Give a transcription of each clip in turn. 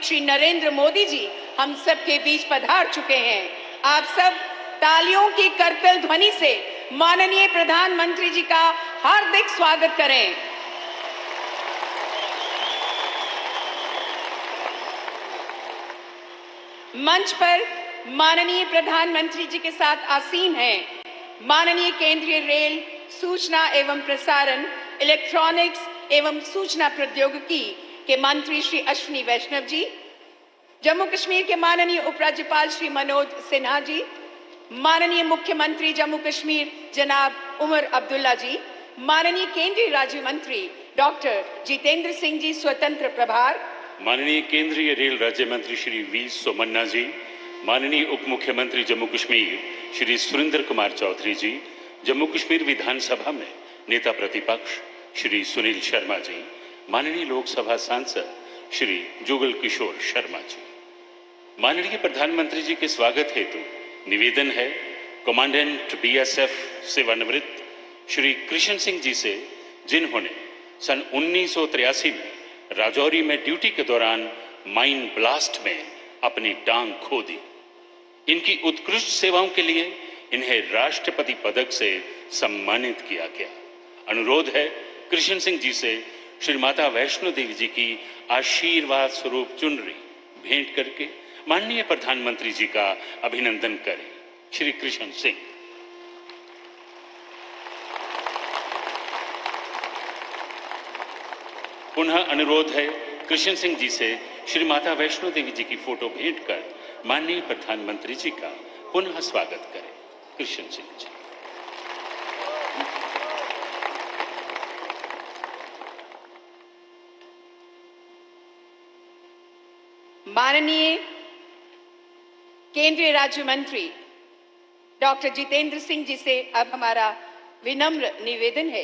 श्री नरेंद्र मोदी जी हम सबके बीच पधार चुके हैं। आप सब तालियों की करतल ध्वनि से माननीय प्रधानमंत्री जी का हार्दिक स्वागत करें। मंच पर माननीय प्रधानमंत्री जी के साथ आसीन हैं माननीय केंद्रीय रेल, सूचना एवं प्रसारण, इलेक्ट्रॉनिक्स एवं सूचना प्रौद्योगिकी के मंत्री श्री अश्विनी वैष्णव जी, जम्मू कश्मीर के माननीय उपराज्यपाल श्री मनोज सिन्हा जी, माननीय मुख्यमंत्री जम्मू कश्मीर जनाब उमर अब्दुल्ला जी, माननीय केंद्रीय राज्य मंत्री डॉक्टर जितेंद्र सिंह जी स्वतंत्र प्रभार, माननीय केंद्रीय रेल राज्य मंत्री श्री वी सोमन्ना जी, माननीय उप मुख्यमंत्री जम्मू कश्मीर श्री सुरेंद्र कुमार चौधरी जी, जम्मू कश्मीर विधानसभा में नेता प्रतिपक्ष श्री सुनील शर्मा जी, माननीय लोकसभा सांसद श्री जुगल किशोर शर्मा जी। माननीय प्रधानमंत्री जी के स्वागत हेतु निवेदन है कमांडेंट बीएसएफ सेवानिवृत्त श्री कृष्ण सिंह जी से, जिन्होंने सन 1983 में राजौरी में ड्यूटी के दौरान माइन ब्लास्ट में अपनी टांग खो दी। इनकी उत्कृष्ट सेवाओं के लिए इन्हें राष्ट्रपति पदक से सम्मानित किया गया। अनुरोध है कृष्ण सिंह जी से श्री माता वैष्णो देवी जी की आशीर्वाद स्वरूप चुनरी भेंट करके माननीय प्रधानमंत्री जी का अभिनंदन करें। श्री कृष्ण सिंह। पुनः अनुरोध है कृष्ण सिंह जी से श्री माता वैष्णो देवी जी की फोटो भेंट कर माननीय प्रधानमंत्री जी का पुनः स्वागत करें। कृष्ण सिंह जी। माननीय केंद्रीय राज्य मंत्री डॉक्टर जितेंद्र सिंह जी से अब हमारा विनम्र निवेदन है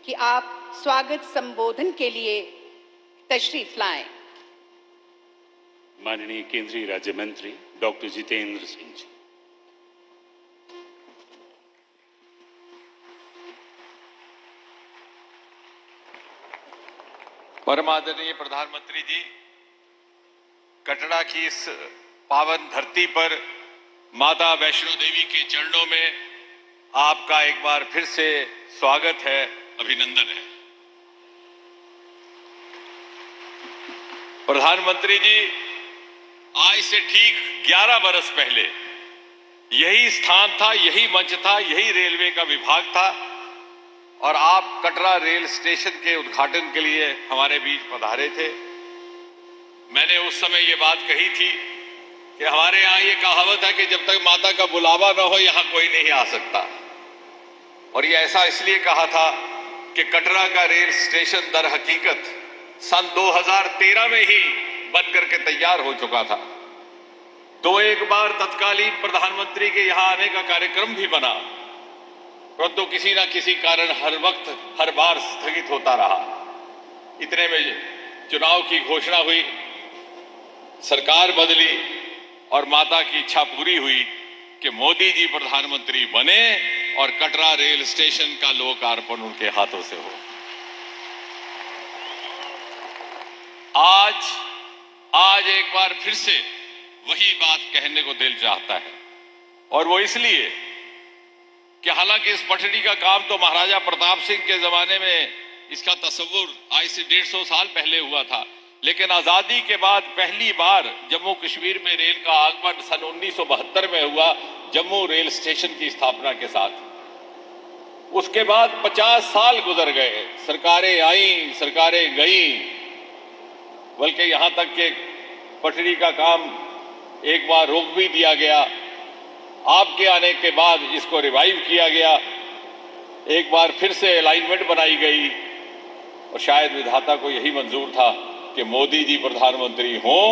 कि आप स्वागत संबोधन के लिए तशरीफ लाएं। माननीय केंद्रीय राज्य मंत्री डॉक्टर जितेंद्र सिंह जी। परमादरणीय प्रधानमंत्री जी, कटरा की इस पावन धरती पर माता वैष्णो देवी के चरणों में आपका एक बार फिर से स्वागत है, अभिनंदन है। प्रधानमंत्री जी, आज से ठीक 11 बरस पहले यही स्थान था, यही मंच था, यही रेलवे का विभाग था और आप कटरा रेल स्टेशन के उद्घाटन के लिए हमारे बीच पधारे थे। मैंने उस समय ये बात कही थी कि हमारे यहाँ ये कहावत है कि जब तक माता का बुलावा न हो यहाँ कोई नहीं आ सकता, और ये ऐसा इसलिए कहा था कि कटरा का रेल स्टेशन दर हकीकत सन 2013 में ही बन करके तैयार हो चुका था। तो एक बार तत्कालीन प्रधानमंत्री के यहाँ आने का कार्यक्रम भी बना, परंतु किसी ना किसी कारण हर वक्त हर बार स्थगित होता रहा। इतने में चुनाव की घोषणा हुई, सरकार बदली और माता की इच्छा पूरी हुई कि मोदी जी प्रधानमंत्री बने और कटरा रेल स्टेशन का लोकार्पण उनके हाथों से हो। आज एक बार फिर से वही बात कहने को दिल चाहता है, और वो इसलिए कि हालांकि इस पटरी का काम तो महाराजा प्रताप सिंह के जमाने में इसका तस्वुर आज से 150 साल पहले हुआ था, लेकिन आजादी के बाद पहली बार जम्मू कश्मीर में रेल का आगमन सन 1972 में हुआ, जम्मू रेल स्टेशन की स्थापना के साथ। उसके बाद 50 साल गुजर गए, सरकारें आईं, सरकारें गईं, बल्कि यहां तक कि पटरी का काम एक बार रोक भी दिया गया। आपके आने के बाद इसको रिवाइव किया गया, एक बार फिर से अलाइनमेंट बनाई गई, और शायद विधाता को यही मंजूर था कि मोदी जी प्रधानमंत्री हों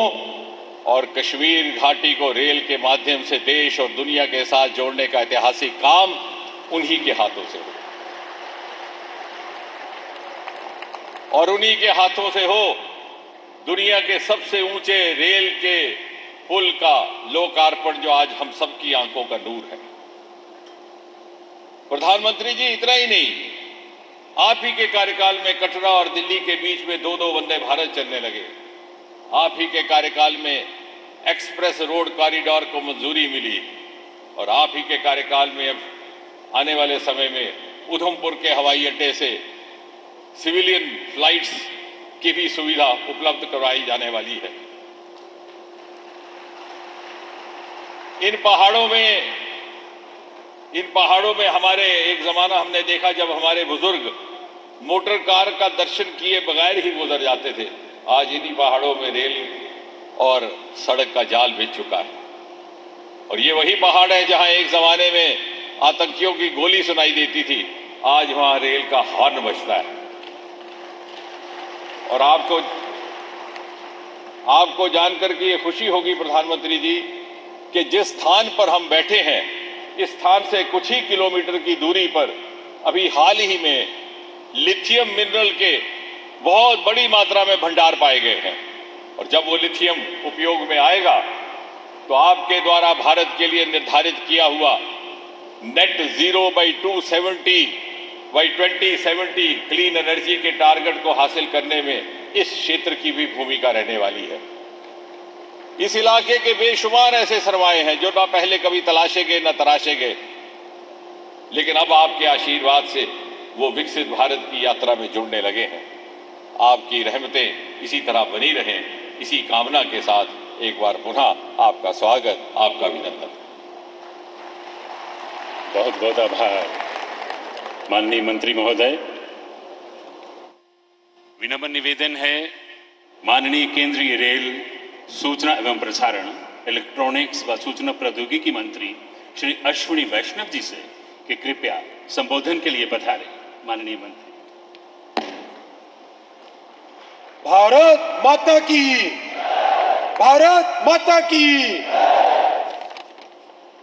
और कश्मीर घाटी को रेल के माध्यम से देश और दुनिया के साथ जोड़ने का ऐतिहासिक काम उन्हीं के हाथों से हो, और उन्हीं के हाथों से हो दुनिया के सबसे ऊंचे रेल के पुल का लोकार्पण, जो आज हम सबकी आंखों का नूर है। प्रधानमंत्री जी, इतना ही नहीं, आप ही के कार्यकाल में कटरा और दिल्ली के बीच में 2-2 वंदे भारत चलने लगे। आप ही के कार्यकाल में एक्सप्रेस रोड कॉरिडोर को मंजूरी मिली और आप ही के कार्यकाल में अब आने वाले समय में उधमपुर के हवाई अड्डे से सिविलियन फ्लाइट्स की भी सुविधा उपलब्ध करवाई जाने वाली है। इन पहाड़ों में हमारे एक जमाना हमने देखा जब हमारे बुजुर्ग मोटर कार का दर्शन किए बगैर ही गुजर जाते थे। आज इन्हीं पहाड़ों में रेल और सड़क का जाल बिछ चुका है और ये वही पहाड़ है जहां एक जमाने में आतंकियों की गोली सुनाई देती थी, आज वहां रेल का हॉर्न बजता है। और आपको जानकर के ये खुशी होगी प्रधानमंत्री जी कि जिस स्थान पर हम बैठे हैं इस स्थान से कुछ ही किलोमीटर की दूरी पर अभी हाल ही में लिथियम मिनरल के बहुत बड़ी मात्रा में भंडार पाए गए हैं और जब वो लिथियम उपयोग में आएगा तो आपके द्वारा भारत के लिए निर्धारित किया हुआ net zero by 2070 clean energy के टारगेट को हासिल करने में इस क्षेत्र की भी भूमिका रहने वाली है। इस इलाके के बेशुमार ऐसे सरमाए हैं जो ना पहले कभी तलाशे गए न तराशे गए, लेकिन अब आपके आशीर्वाद से वो विकसित भारत की यात्रा में जुड़ने लगे हैं। आपकी रहमतें इसी तरह बनी रहें, इसी कामना के साथ एक बार पुनः आपका स्वागत, आपका अभिनंदन। बहुत बहुत आभार माननीय मंत्री महोदय। विनम्र निवेदन है माननीय केंद्रीय रेल, सूचना एवं प्रसारण, इलेक्ट्रॉनिक्स व सूचना प्रौद्योगिकी मंत्री श्री अश्विनी वैष्णव जी से कि कृपया संबोधन के लिए पधारें। माननीय मंत्री। भारत माता की, भारत माता की।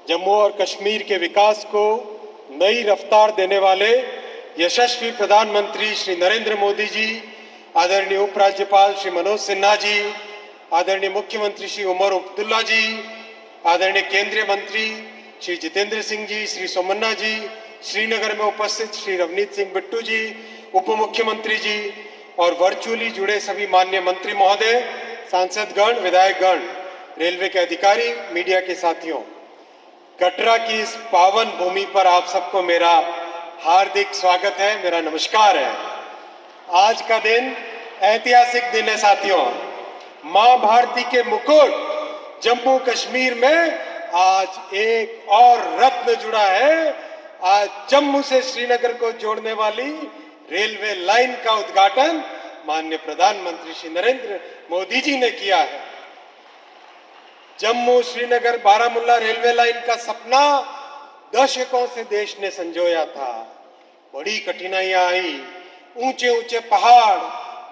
जम्मू और कश्मीर के विकास को नई रफ्तार देने वाले यशस्वी प्रधानमंत्री श्री नरेंद्र मोदी जी, आदरणीय उपराज्यपाल श्री मनोज सिन्हा जी, आदरणीय मुख्यमंत्री श्री उमर अब्दुल्ला जी, आदरणीय केंद्रीय मंत्री श्री जितेंद्र सिंह जी, श्री सोमन्ना जी, श्रीनगर में उपस्थित श्री रवनीत सिंह बिट्टू जी, उप मुख्यमंत्री जी और वर्चुअली जुड़े सभी माननीय मंत्री महोदय, सांसदगण, विधायकगण, रेलवे के अधिकारी, मीडिया के साथियों, कटरा की इस पावन भूमि पर आप सबको मेरा हार्दिक स्वागत है, मेरा नमस्कार है। आज का दिन ऐतिहासिक दिन है साथियों। मां भारती के मुकुट जम्मू कश्मीर में आज एक और रत्न जुड़ा है। आज जम्मू से श्रीनगर को जोड़ने वाली रेलवे लाइन का उद्घाटन माननीय प्रधानमंत्री श्री नरेंद्र मोदी जी ने किया है। जम्मू श्रीनगर बारामूला रेलवे लाइन का सपना दशकों से देश ने संजोया था। बड़ी कठिनाइयां आई, ऊंचे ऊंचे पहाड़,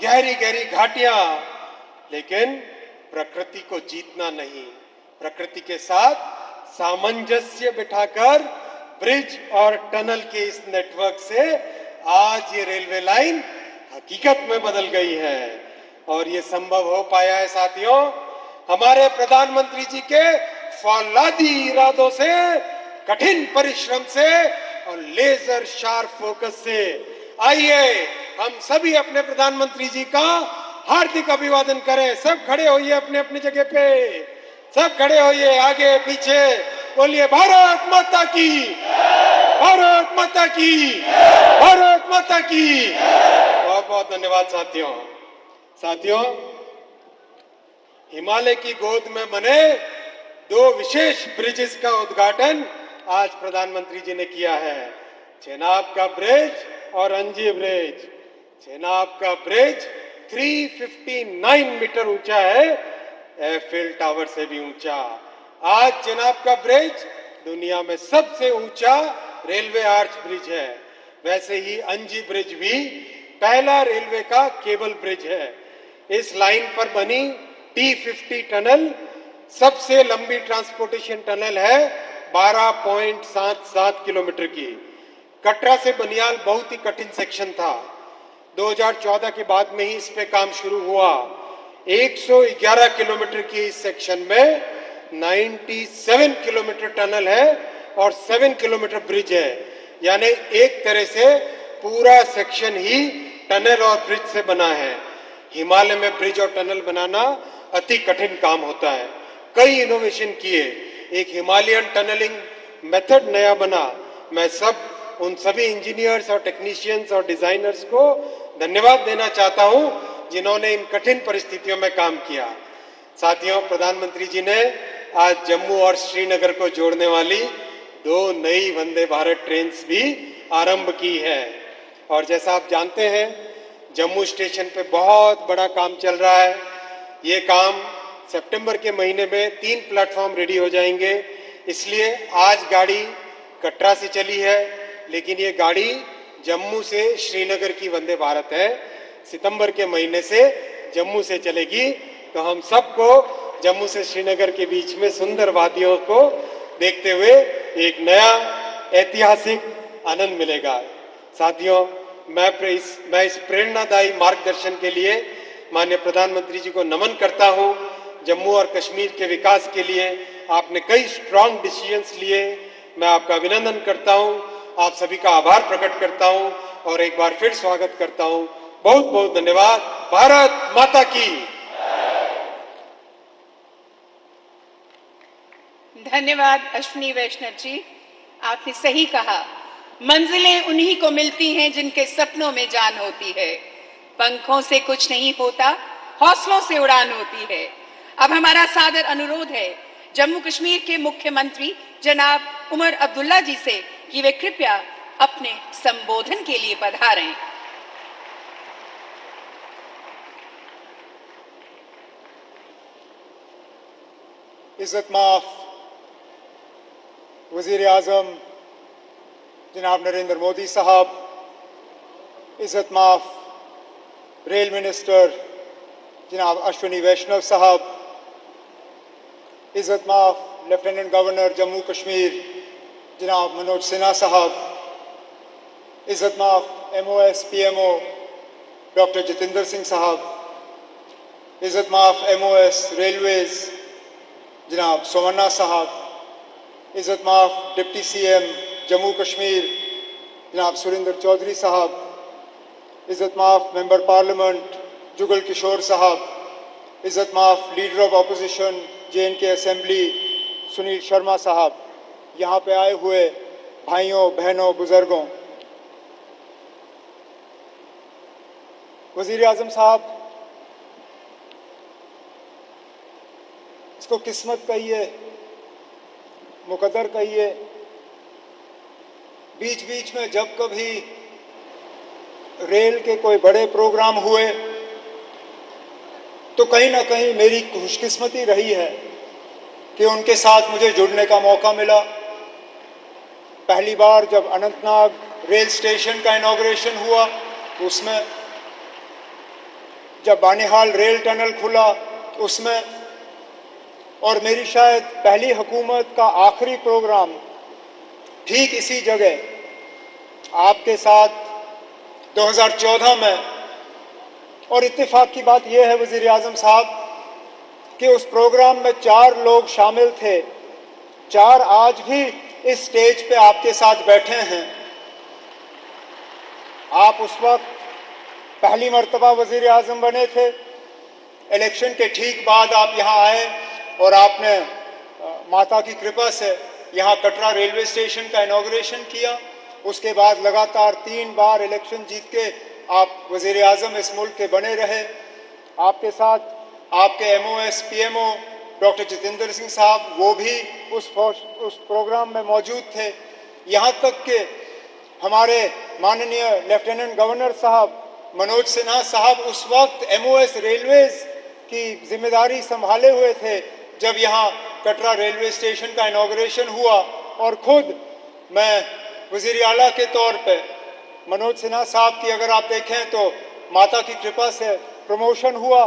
गहरी गहरी घाटियां, लेकिन प्रकृति को जीतना नहीं, प्रकृति के साथ सामंजस्य बिठाकर ब्रिज और टनल के इस नेटवर्क से आज ये रेलवे लाइन हकीकत में बदल गई है और ये संभव हो पाया है साथियों हमारे प्रधानमंत्री जी के फौलादी इरादों से, कठिन परिश्रम से और लेजर शार्प फोकस से। आइए हम सभी अपने प्रधानमंत्री जी का हार्दिक अभिवादन करें। सब खड़े होइए अपने अपनी जगह पे, सब खड़े होइए, आगे पीछे बोलिए भारत माता की, भारत माता की, भारत माता की। बहुत बहुत धन्यवाद साथियों, हिमालय की गोद में बने दो विशेष ब्रिजेस का उद्घाटन आज प्रधानमंत्री जी ने किया है। चेनाब का ब्रिज और अंजी ब्रिज। चेनाब का ब्रिज 359 मीटर ऊंचा है, एफिल टावर से भी ऊंचा। आज चेनाब का ब्रिज दुनिया में सबसे ऊंचा रेलवे आर्च ब्रिज है। वैसे ही अंजी ब्रिज भी पहला रेलवे का केबल ब्रिज है। इस लाइन पर बनी T50 टनल सबसे लंबी ट्रांसपोर्टेशन टनल है, 12.77 किलोमीटर की। कटरा से बनियाल बहुत ही कठिन सेक्शन था। 2014 के बाद में ही इस पे काम शुरू हुआ। 111 किलोमीटर की इस सेक्शन में 97 किलोमीटर टनल है और 7 किलोमीटर ब्रिज है। यानी एक तरह से पूरा सेक्शन ही टनल और ब्रिज से बना है। हिमालय में ब्रिज और टनल बनाना अति कठिन काम होता है। कई इनोवेशन किए, एक हिमालयन टनलिंग मेथड नया बना। मैं उन सभी इंजीनियर्स और टेक्नीशियंस और डिजाइनर्स को धन्यवाद देना चाहता हूं जिन्होंने इन कठिन परिस्थितियों में काम किया। साथियों, प्रधानमंत्री जी ने आज जम्मू और श्रीनगर को जोड़ने वाली 2 नई वंदे भारत ट्रेन्स भी आरंभ की है। और जैसा आप जानते हैं, जम्मू स्टेशन पे बहुत बड़ा काम चल रहा है। ये काम सितंबर के महीने में 3 प्लेटफॉर्म रेडी हो जाएंगे। इसलिए आज गाड़ी कटरा से चली है, लेकिन ये गाड़ी जम्मू से श्रीनगर की वंदे भारत है। सितंबर के महीने से जम्मू से चलेगी, तो हम सबको जम्मू से श्रीनगर के बीच में सुंदर वादियों को देखते हुए एक नया ऐतिहासिक आनंद मिलेगा। साथियों, मैं इस प्रेरणादायी मार्गदर्शन के लिए माननीय प्रधानमंत्री जी को नमन करता हूं। जम्मू और कश्मीर के विकास के लिए आपने कई स्ट्रांग डिसीजंस लिए। मैं आपका अभिनंदन करता हूं, आप सभी का आभार प्रकट करता हूं और एक बार फिर स्वागत करता हूं। बहुत बहुत धन्यवाद। भारत माता की। धन्यवाद अश्विनी वैष्णव जी, आपने सही कहा। मंजिलें उन्हीं को मिलती हैं जिनके सपनों में जान होती है। पंखों से कुछ नहीं होता, हौसलों से उड़ान होती है। अब हमारा सादर अनुरोध है जम्मू कश्मीर के मुख्यमंत्री जनाब उमर अब्दुल्ला जी से कि वे कृपया अपने संबोधन के लिए पधारें। इज्जत माफ वजीर आजम जनाब नरेंद्र मोदी साहब, इज्जत माफ रेल मिनिस्टर जनाब अश्विनी वैष्णव साहब, इज्जत माफ लेफ्टिनेंट गवर्नर जम्मू कश्मीर जनाब मनोज सिन्हा साहब, इज्जत माफ MOS PMO doctor Jitendra Singh साहब, इज्जत माफ MOS रेलवेज जनाब सोमन्ना साहब, इज्जत माफ डिप्टी CM जम्मू कश्मीर जनाब सुरेंद्र चौधरी साहब, इज्जत माफ मेंबर पार्लियामेंट जुगल किशोर साहब, इज्जत माफ leader of opposition JNK assembly Sunil Sharma साहब, यहाँ पे आए हुए भाइयों बहनों बुजुर्गों, वजीर आजम साहब, इसको किस्मत कहिए, मुकद्दर कहिए, बीच बीच में जब कभी रेल के कोई बड़े प्रोग्राम हुए तो कहीं ना कहीं मेरी खुशकिस्मती रही है कि उनके साथ मुझे जुड़ने का मौका मिला। पहली बार जब अनंतनाग रेल स्टेशन का इनॉग्रेशन हुआ उसमें, जब बानिहाल रेल टनल खुला उसमें, और मेरी शायद पहली हुकूमत का आखिरी प्रोग्राम ठीक इसी जगह आपके साथ 2014 में। और इत्तेफाक की बात यह है वजीर आजम साहब कि उस प्रोग्राम में 4 लोग शामिल थे, 4 आज भी इस स्टेज पे आपके साथ बैठे हैं। आप उस वक्त पहली मर्तबा वजीर आजम बने थे, इलेक्शन के ठीक बाद आप यहाँ आए और आपने माता की कृपा से यहाँ कटरा रेलवे स्टेशन का इनॉग्रेशन किया। उसके बाद लगातार 3 बार इलेक्शन जीत के आप वजीर आजम इस मुल्क के बने रहे। आपके साथ आपके MOS PMO doctor Jitendra Singh साहब, वो भी उस प्रोग्राम में मौजूद थे। यहाँ तक कि हमारे माननीय लेफ्टिनेंट गवर्नर साहब मनोज सिन्हा साहब उस वक्त MOS रेलवेज की जिम्मेदारी संभाले हुए थे जब यहाँ कटरा रेलवे स्टेशन का इनॉग्रेशन हुआ। और खुद मैं वजीर आला के तौर पे मनोज सिन्हा साहब की अगर आप देखें तो माता की कृपा से प्रमोशन हुआ,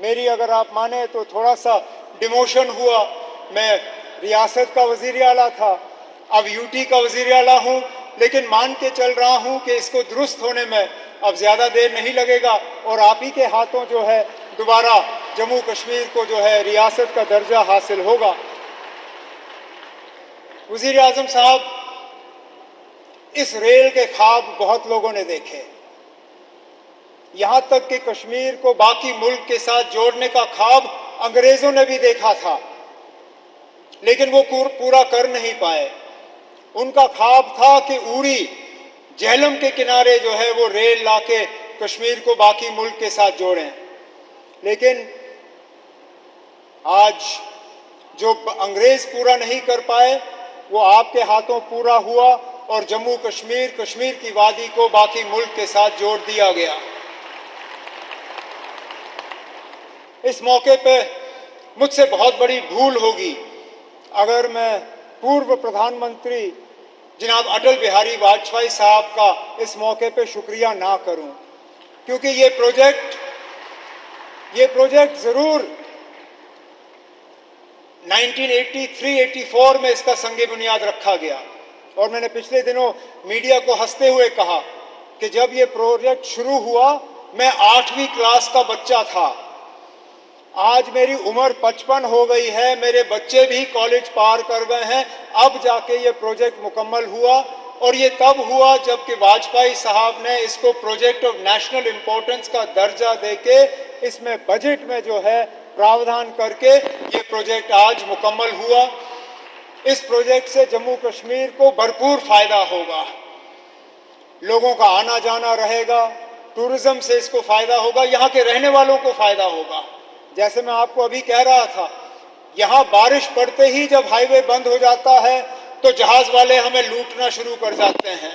मेरी अगर आप माने तो थोड़ा सा डिमोशन हुआ। मैं रियासत का वजीर आला था, अब UT का वजीर आला हूँ, लेकिन मान के चल रहा हूँ कि इसको दुरुस्त होने में अब ज़्यादा देर नहीं लगेगा और आप ही के हाथों जो है दोबारा जम्मू कश्मीर को जो है रियासत का दर्जा हासिल होगा। वजीर आजम साहब, इस रेल के ख्वाब बहुत लोगों ने देखे, यहाँ तक कि कश्मीर को बाकी मुल्क के साथ जोड़ने का ख्वाब अंग्रेजों ने भी देखा था, लेकिन वो पूरा कर नहीं पाए। उनका ख्वाब था कि उड़ी झेलम के किनारे जो है वो रेल लाके कश्मीर को बाकी मुल्क के साथ जोड़ें, लेकिन आज जो अंग्रेज पूरा नहीं कर पाए वो आपके हाथों पूरा हुआ और जम्मू कश्मीर, कश्मीर की वादी को बाकी मुल्क के साथ जोड़ दिया गया। इस मौके पे मुझसे बहुत बड़ी भूल होगी अगर मैं पूर्व प्रधानमंत्री जनाब अटल बिहारी वाजपेयी साहब का इस मौके पे शुक्रिया ना करूं, क्योंकि ये प्रोजेक्ट जरूर 1983-84 में इसका संगे बुनियाद रखा गया। और मैंने पिछले दिनों मीडिया को हंसते हुए कहा कि जब ये प्रोजेक्ट शुरू हुआ मैं 8वीं क्लास का बच्चा था। आज मेरी उम्र 55 हो गई है, मेरे बच्चे भी कॉलेज पार कर गए हैं, अब जाके ये प्रोजेक्ट मुकम्मल हुआ। और ये तब हुआ जबकि वाजपेयी साहब ने इसको प्रोजेक्ट ऑफ नेशनल इंपॉर्टेंस का दर्जा देके इसमें बजट में जो है प्रावधान करके ये प्रोजेक्ट आज मुकम्मल हुआ। इस प्रोजेक्ट से जम्मू कश्मीर को भरपूर फायदा होगा, लोगों का आना जाना रहेगा, टूरिज्म से इसको फायदा होगा, यहाँ के रहने वालों को फायदा होगा। जैसे मैं आपको अभी कह रहा था, यहाँ बारिश पड़ते ही जब हाईवे बंद हो जाता है तो जहाज वाले हमें लूटना शुरू कर जाते हैं।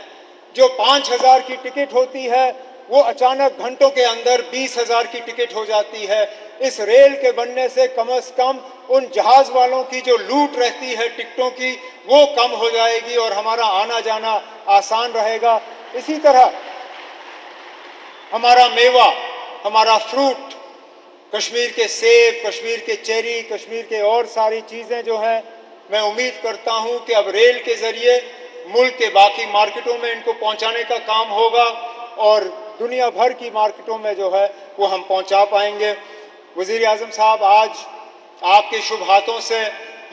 जो 5,000 की टिकट होती है वो अचानक घंटों के अंदर 20,000 की टिकट हो जाती है। इस रेल के बनने से कम उन जहाज वालों की जो लूट रहती है टिकटों की वो कम हो जाएगी और हमारा आना जाना आसान रहेगा। इसी तरह हमारा मेवा, हमारा फ्रूट, कश्मीर के सेब, कश्मीर के चेरी, कश्मीर के और सारी चीजें जो हैं, मैं उम्मीद करता हूं कि अब रेल के जरिए मुल्क के बाकी मार्केटों में इनको पहुंचाने का काम होगा और दुनिया भर की मार्केटों में जो है वो हम पहुंचा पाएंगे। वजीर आजम साहब, आज आपके शुभ हाथों से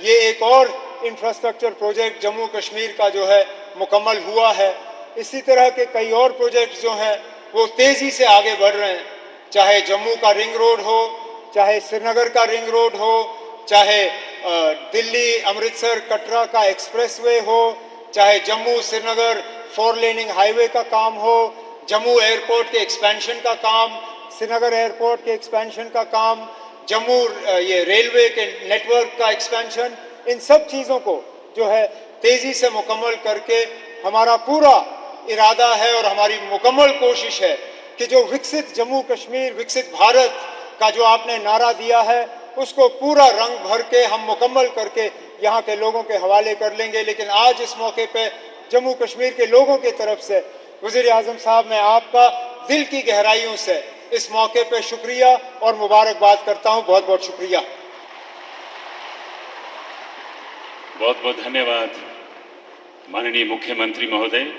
ये एक और इंफ्रास्ट्रक्चर प्रोजेक्ट जम्मू कश्मीर का जो है मुकम्मल हुआ है। इसी तरह के कई और प्रोजेक्ट जो हैं वो तेजी से आगे बढ़ रहे हैं, चाहे जम्मू का रिंग रोड हो, चाहे श्रीनगर का रिंग रोड हो, चाहे दिल्ली अमृतसर कटरा का एक्सप्रेसवे हो, चाहे जम्मू श्रीनगर 4 लेनिंग हाईवे का काम हो, जम्मू एयरपोर्ट के एक्सपेंशन का काम, श्रीनगर एयरपोर्ट के एक्सपेंशन का काम, जम्मू ये रेलवे के नेटवर्क का एक्सपेंशन, इन सब चीज़ों को जो है तेज़ी से मुकम्मल करके हमारा पूरा इरादा है और हमारी मुकम्मल कोशिश है कि जो विकसित जम्मू कश्मीर, विकसित भारत का जो आपने नारा दिया है उसको पूरा रंग भर के हम मुकम्मल करके यहाँ के लोगों के हवाले कर लेंगे। लेकिन आज इस मौके पे जम्मू कश्मीर के लोगों की तरफ से वज़ीर आज़म साहब, मैं आपका दिल की गहराइयों से इस मौके पे शुक्रिया और मुबारकबाद करता हूँ। बहुत बहुत शुक्रिया। बहुत बहुत धन्यवाद माननीय मुख्यमंत्री महोदय।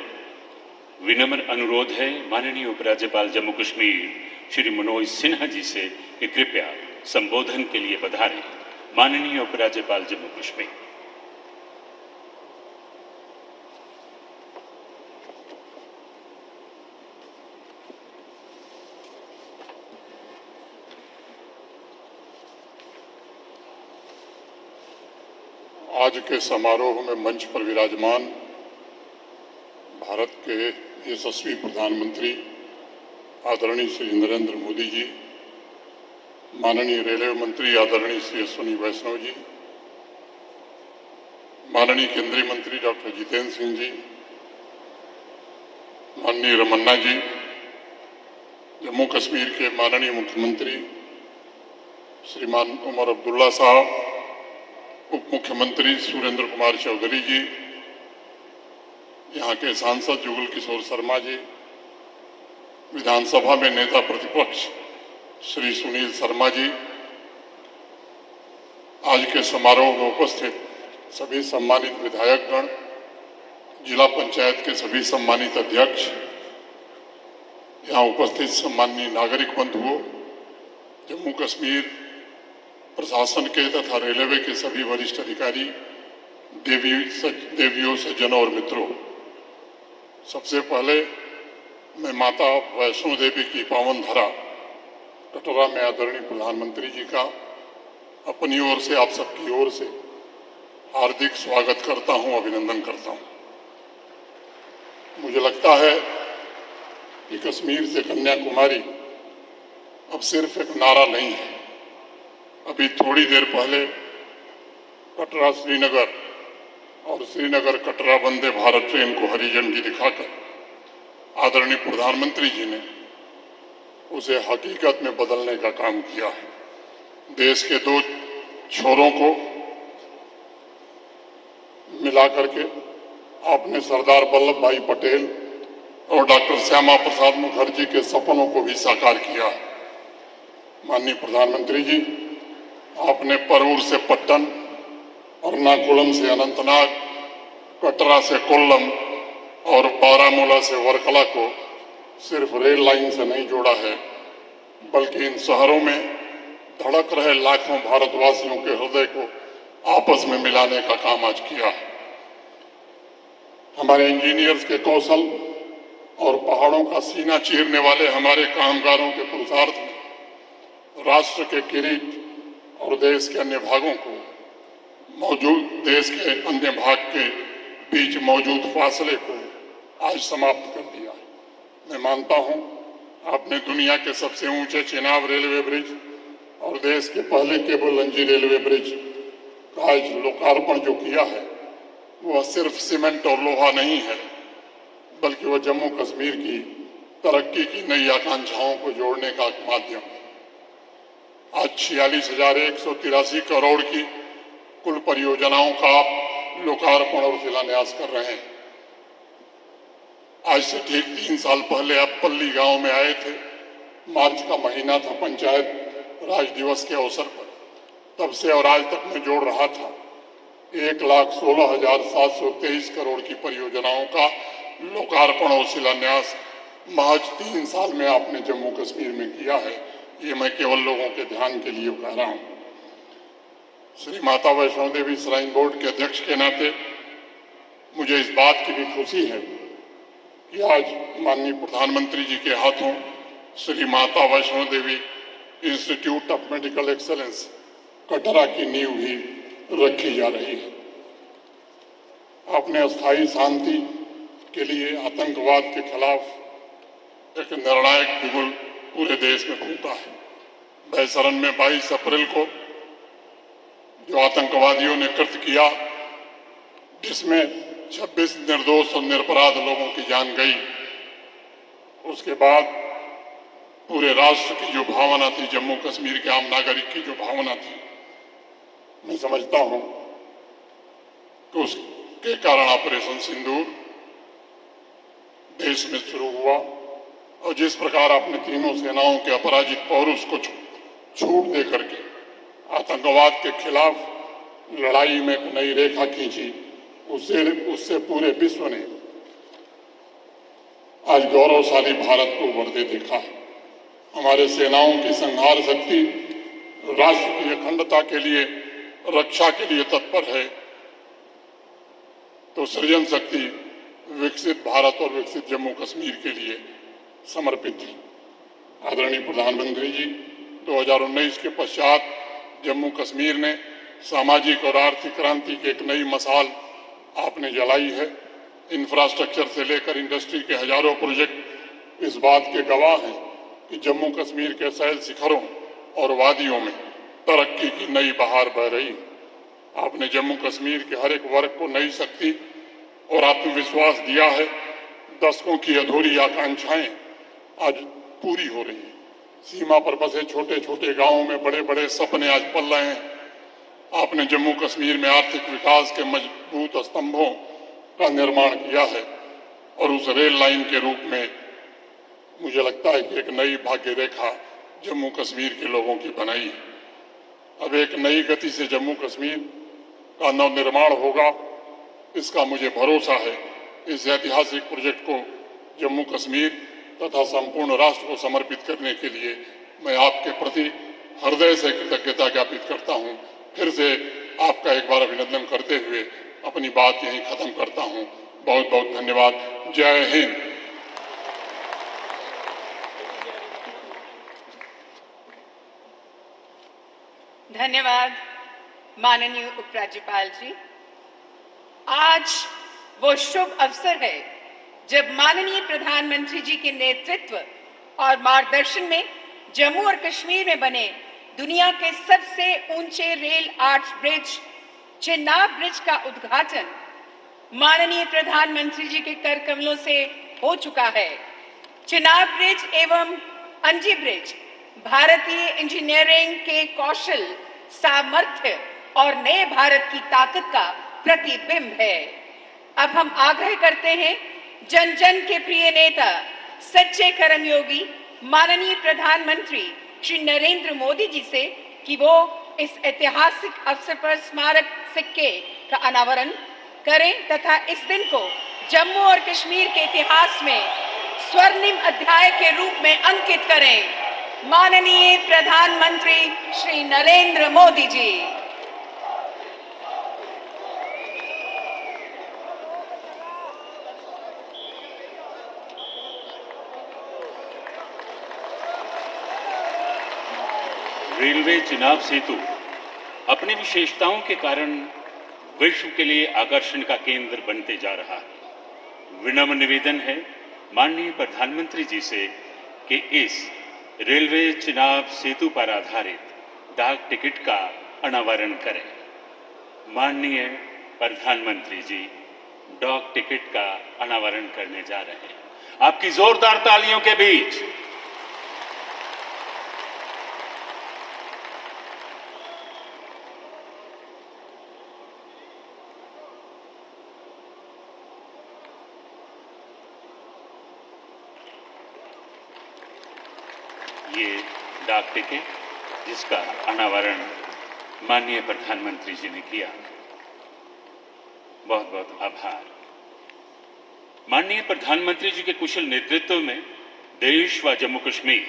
विनम्र अनुरोध है माननीय उपराज्यपाल जम्मू कश्मीर श्री मनोज सिन्हा जी से कि कृपया संबोधन के लिए पधारें। माननीय उपराज्यपाल जम्मू कश्मीर। आज के समारोह में मंच पर विराजमान भारत के यशस्वी प्रधानमंत्री आदरणीय श्री नरेंद्र मोदी जी, माननीय रेलवे मंत्री आदरणीय श्री अश्विनी वैष्णव जी, माननीय केंद्रीय मंत्री डॉक्टर जितेंद्र सिंह जी, माननीय रमन्ना जी, जम्मू कश्मीर के माननीय मुख्यमंत्री श्रीमान उमर अब्दुल्ला साहब, उप मुख्यमंत्री सुरेंद्र कुमार चौधरी जी, यहाँ के सांसद जुगल किशोर शर्मा जी, विधानसभा में नेता प्रतिपक्ष श्री सुनील शर्मा जी, आज के समारोह में उपस्थित सभी सम्मानित विधायकगण, जिला पंचायत के सभी सम्मानित अध्यक्ष, यहाँ उपस्थित सम्माननीय नागरिक बंधुओं, जम्मू कश्मीर प्रशासन के तथा रेलवे के सभी वरिष्ठ अधिकारी, देवियों, सज्जनों और मित्रों, सबसे पहले मैं माता वैष्णो देवी की पावन धरा कटरा में आदरणीय प्रधानमंत्री जी का अपनी ओर से आप सबकी ओर से हार्दिक स्वागत करता हूं, अभिनंदन करता हूं। मुझे लगता है कि कश्मीर से कन्याकुमारी अब सिर्फ एक नारा नहीं है। अभी थोड़ी देर पहले कटरा श्रीनगर और श्रीनगर कटरा वंदे भारत ट्रेन को हरी झंडी दिखाकर आदरणीय प्रधानमंत्री जी ने उसे हकीकत में बदलने का काम किया है। देश के दो छोरों को मिला करके आपने सरदार वल्लभ भाई पटेल और डॉक्टर श्यामा प्रसाद मुखर्जी के सपनों को भी साकार किया है। माननीय प्रधानमंत्री जी, आपने परऊर से पट्टन, एर्नाकुलम से अनंतनाग, कटरा से कोल्लम और बारामूला से वर्कला को सिर्फ रेल लाइन से नहीं जोड़ा है, बल्कि इन शहरों में धड़क रहे लाखों भारतवासियों के हृदय को आपस में मिलाने का काम आज किया है। हमारे इंजीनियर्स के कौशल और पहाड़ों का सीना चीरने वाले हमारे कामगारों के पुरुषार्थ में राष्ट्र के किरीट और देश के अन्य भागों को देश के अन्य भाग के बीच मौजूद फासले को आज समाप्त कर दिया है। मैं मानता हूं, आपने दुनिया के सबसे ऊंचे चेनाब रेलवे ब्रिज और देश के पहले केबल लंजी रेलवे ब्रिज का आज लोकार्पण जो किया है, वह सिर्फ सीमेंट और लोहा नहीं है, बल्कि वह जम्मू कश्मीर की तरक्की की नई आकांक्षाओं को जोड़ने का एक माध्यम है। आज 46,183 करोड़ की कुल परियोजनाओं का आप लोकार्पण और शिलान्यास कर रहे हैं। आज से ठीक 3 साल पहले आप पल्ली गांव में आए थे। मार्च का महीना था, पंचायत राज दिवस के अवसर पर। तब से और आज तक मैं जोड़ रहा था 1,16,723 करोड़ की परियोजनाओं का लोकार्पण और शिलान्यास महज 3 साल में आपने जम्मू कश्मीर में किया है। ये मैं केवल लोगों के ध्यान के लिए कह रहा हूं। श्री माता वैष्णो देवी श्राइन बोर्ड के अध्यक्ष के नाते मुझे इस बात की भी खुशी है कि आज माननीय प्रधानमंत्री जी के हाथों Shri Mata Vaishno Devi institute of medical excellence Katra की नींव भी रखी जा रही है। आपने अस्थायी शांति के लिए आतंकवाद के खिलाफ एक निर्णायक बिगुल पूरे देश में फूंका है। बैसरन में 22 अप्रैल को जो आतंकवादियों ने कृत्य किया, जिसमें 26 निर्दोष और निरपराध लोगों की जान गई, उसके बाद पूरे राष्ट्र की जो भावना थी, जम्मू कश्मीर के आम नागरिक की जो भावना थी, मैं समझता हूं कि उसके कारण ऑपरेशन सिंदूर देश में शुरू हुआ और जिस प्रकार आपने तीनों सेनाओं के अपराजित पौरुष को छूट दे करके आतंकवाद के खिलाफ लड़ाई में एक नई रेखा खींची, उससे पूरे विश्व ने आज गौरवशाली भारत को उभरते देखा है। हमारे सेनाओं की संहार शक्ति राष्ट्र की अखंडता के लिए, रक्षा के लिए तत्पर है, तो सृजन शक्ति विकसित भारत और विकसित जम्मू कश्मीर के लिए समर्पित है। आदरणीय प्रधानमंत्री जी, 2019 के पश्चात जम्मू कश्मीर ने सामाजिक और आर्थिक क्रांति की एक नई मशाल आपने जलाई है। इंफ्रास्ट्रक्चर से लेकर इंडस्ट्री के हजारों प्रोजेक्ट इस बात के गवाह हैं कि जम्मू कश्मीर के सैल शिखरों और वादियों में तरक्की की नई बहार बह रही है। आपने जम्मू कश्मीर के हर एक वर्ग को नई शक्ति और आत्मविश्वास दिया है। दशकों की अधूरी आकांक्षाएं आज पूरी हो रही है। सीमा पर बसे छोटे छोटे गांवों में बड़े बड़े सपने आज पल रहे हैं। आपने जम्मू कश्मीर में आर्थिक विकास के मजबूत स्तंभों का निर्माण किया है और उस रेल लाइन के रूप में मुझे लगता है कि एक नई भाग्य रेखा जम्मू कश्मीर के लोगों की बनाई है। अब एक नई गति से जम्मू कश्मीर का नवनिर्माण होगा, इसका मुझे भरोसा है। इस ऐतिहासिक प्रोजेक्ट को जम्मू कश्मीर तथा संपूर्ण राष्ट्र को समर्पित करने के लिए मैं आपके प्रति हृदय से कृतज्ञता ज्ञापित करता हूं। फिर से आपका एक बार अभिनंदन करते हुए अपनी बात यहीं खत्म करता हूं। बहुत बहुत धन्यवाद। जय हिंद। धन्यवाद माननीय उपराज्यपाल जी। आज वो शुभ अवसर है जब माननीय प्रधानमंत्री जी के नेतृत्व और मार्गदर्शन में जम्मू और कश्मीर में बने दुनिया के सबसे ऊंचे rail arch bridge Chenab bridge का उद्घाटन माननीय प्रधानमंत्री जी के कर कमलों से हो चुका है। चेनाब ब्रिज एवं अंजी ब्रिज भारतीय इंजीनियरिंग के कौशल, सामर्थ्य और नए भारत की ताकत का प्रतिबिंब है। अब हम आग्रह करते हैं जन जन के प्रिय नेता, सच्चे कर्मयोगी माननीय प्रधानमंत्री श्री नरेंद्र मोदी जी से कि वो इस ऐतिहासिक अवसर पर स्मारक सिक्के का अनावरण करें तथा इस दिन को जम्मू और कश्मीर के इतिहास में स्वर्णिम अध्याय के रूप में अंकित करें। माननीय प्रधानमंत्री श्री नरेंद्र मोदी जी। रेलवे चेनाब सेतु अपनी विशेषताओं के कारण विश्व के लिए आकर्षण का केंद्र बनते जा रहा है। विनम्र निवेदन है माननीय प्रधानमंत्री जी से कि इस रेलवे चेनाब सेतु पर आधारित डाक टिकट का अनावरण करें। माननीय प्रधानमंत्री जी डाक टिकट का अनावरण करने जा रहे हैं। आपकी जोरदार तालियों के बीच ये डाक टिकट जिसका अनावरण माननीय प्रधानमंत्री जी ने किया, बहुत बहुत आभार। माननीय प्रधानमंत्री जी के कुशल नेतृत्व में देश व जम्मू कश्मीर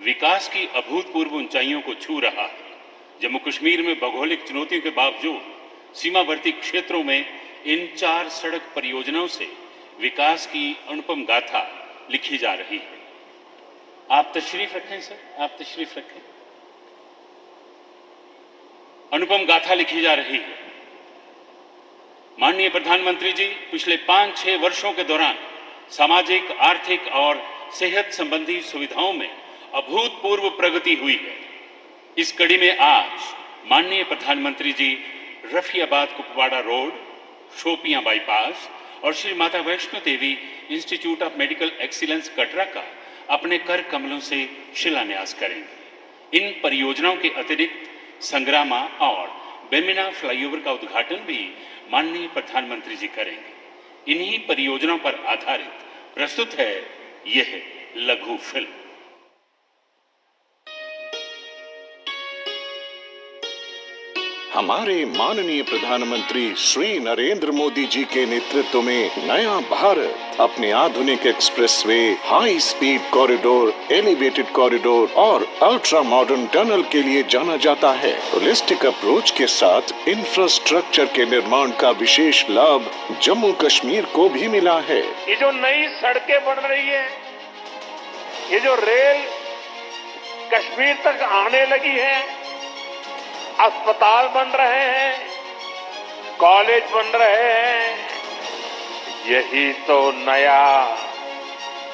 विकास की अभूतपूर्व ऊंचाइयों को छू रहा है। जम्मू कश्मीर में भौगोलिक चुनौतियों के बावजूद सीमावर्ती क्षेत्रों में इन 4 सड़क परियोजनाओं से विकास की अनुपम गाथा लिखी जा रही है। आप तशरीफ रखें सर, आप तशरीफ रखें। अनुपम गाथा लिखी जा रही है। माननीय प्रधानमंत्री जी पिछले 5-6 वर्षों के दौरान सामाजिक, आर्थिक और सेहत संबंधी सुविधाओं में अभूतपूर्व प्रगति हुई है। इस कड़ी में आज माननीय प्रधानमंत्री जी रफियाबाद कुपवाड़ा रोड, शोपियां बाईपास और Shri Mata Vaishno Devi institute of medical excellence Katra का अपने कर कमलों से शिलान्यास करेंगे। इन परियोजनाओं के अतिरिक्त संग्रामा और बेमिना फ्लाईओवर का उद्घाटन भी माननीय प्रधानमंत्री जी करेंगे। इन्हीं परियोजनाओं पर आधारित प्रस्तुत है यह लघु फिल्म। हमारे माननीय प्रधानमंत्री श्री नरेंद्र मोदी जी के नेतृत्व में नया भारत अपने आधुनिक expressway, high speed corridor, elevated corridor और अल्ट्रा मॉडर्न टनल के लिए जाना जाता है। होलिस्टिक अप्रोच के साथ इंफ्रास्ट्रक्चर के निर्माण का विशेष लाभ जम्मू कश्मीर को भी मिला है। ये जो नई सड़कें बन रही है, ये जो रेल कश्मीर तक आने लगी है, अस्पताल बन रहे हैं, कॉलेज बन रहे हैं, यही तो नया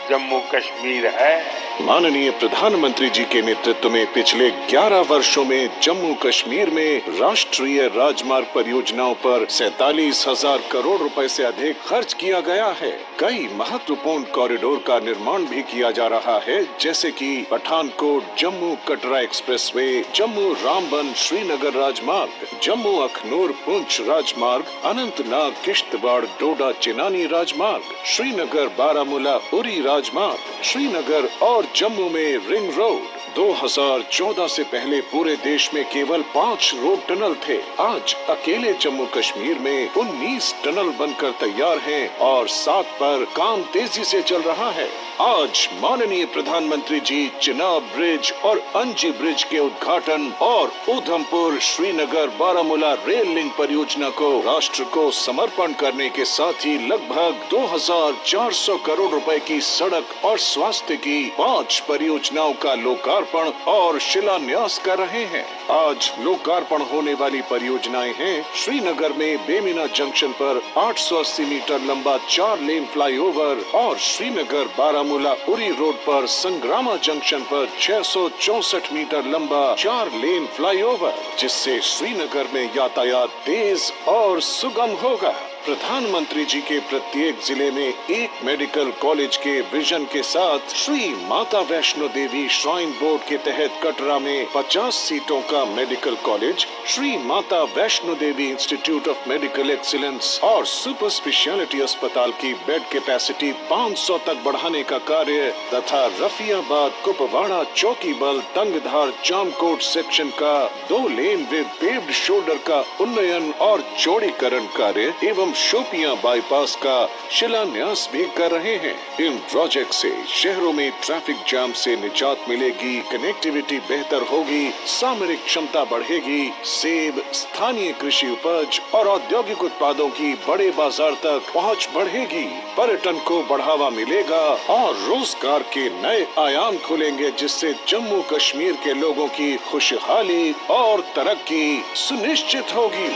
जम्मू कश्मीर है। माननीय प्रधानमंत्री जी के नेतृत्व में पिछले 11 वर्षों में जम्मू कश्मीर में राष्ट्रीय राजमार्ग परियोजनाओं पर 47,000 करोड़ रुपए से अधिक खर्च किया गया है। कई महत्वपूर्ण कॉरिडोर का निर्माण भी किया जा रहा है, जैसे कि पठानकोट जम्मू कटरा एक्सप्रेसवे, जम्मू रामबन श्रीनगर राजमार्ग, जम्मू अखनूर पुंछ राजमार्ग, अनंतनाग किश्तवाड़ डोडा चिनानी राजमार्ग, श्रीनगर बारामूला उरी राजमार्ग, श्रीनगर और जम्मू में रिंग रोड। 2014 से पहले पूरे देश में केवल 5 रोड टनल थे। आज अकेले जम्मू कश्मीर में 19 टनल बनकर तैयार हैं और 7 पर काम तेजी से चल रहा है। आज माननीय प्रधानमंत्री जी चेनाब ब्रिज और अंजी ब्रिज के उद्घाटन और उधमपुर श्रीनगर बारामूला रेल लिंक परियोजना को राष्ट्र को समर्पण करने के साथ ही लगभग 2400 करोड़ रुपए की सड़क और स्वास्थ्य की 5 परियोजनाओं का लोकार्पण लोकार्पण और शिलान्यास कर रहे हैं। आज लोकार्पण होने वाली परियोजनाएं हैं श्रीनगर में बेमिना जंक्शन पर 880 मीटर लंबा 4 लेन फ्लाईओवर और श्रीनगर बारामूला उरी रोड पर संग्रामा जंक्शन पर 664 मीटर लंबा 4 लेन फ्लाईओवर, जिससे श्रीनगर में यातायात तेज और सुगम होगा। प्रधानमंत्री जी के प्रत्येक जिले में एक मेडिकल कॉलेज के विजन के साथ श्री माता वैष्णो देवी श्राइन बोर्ड के तहत कटरा में 50 सीटों का medical college, Shri Mata Vaishno Devi institute of medical excellence और सुपर स्पेशलिटी अस्पताल की बेड कैपेसिटी 500 तक बढ़ाने का कार्य तथा रफियाबाद कुपवाड़ा चौकीबल तंगधार जामकोट सेक्शन का 2 लेन विद पेव्ड शोल्डर का उन्नयन और चौड़ीकरण कार्य एवं शोपियां बाईपास का शिलान्यास भी कर रहे हैं। इन प्रोजेक्ट से शहरों में ट्रैफिक जाम से निजात मिलेगी, कनेक्टिविटी बेहतर होगी, सामरिक क्षमता बढ़ेगी, सेब, स्थानीय कृषि उपज और औद्योगिक उत्पादों की बड़े बाजार तक पहुंच बढ़ेगी, पर्यटन को बढ़ावा मिलेगा और रोजगार के नए आयाम खुलेंगे, जिससे जम्मू कश्मीर के लोगों की खुशहाली और तरक्की सुनिश्चित होगी।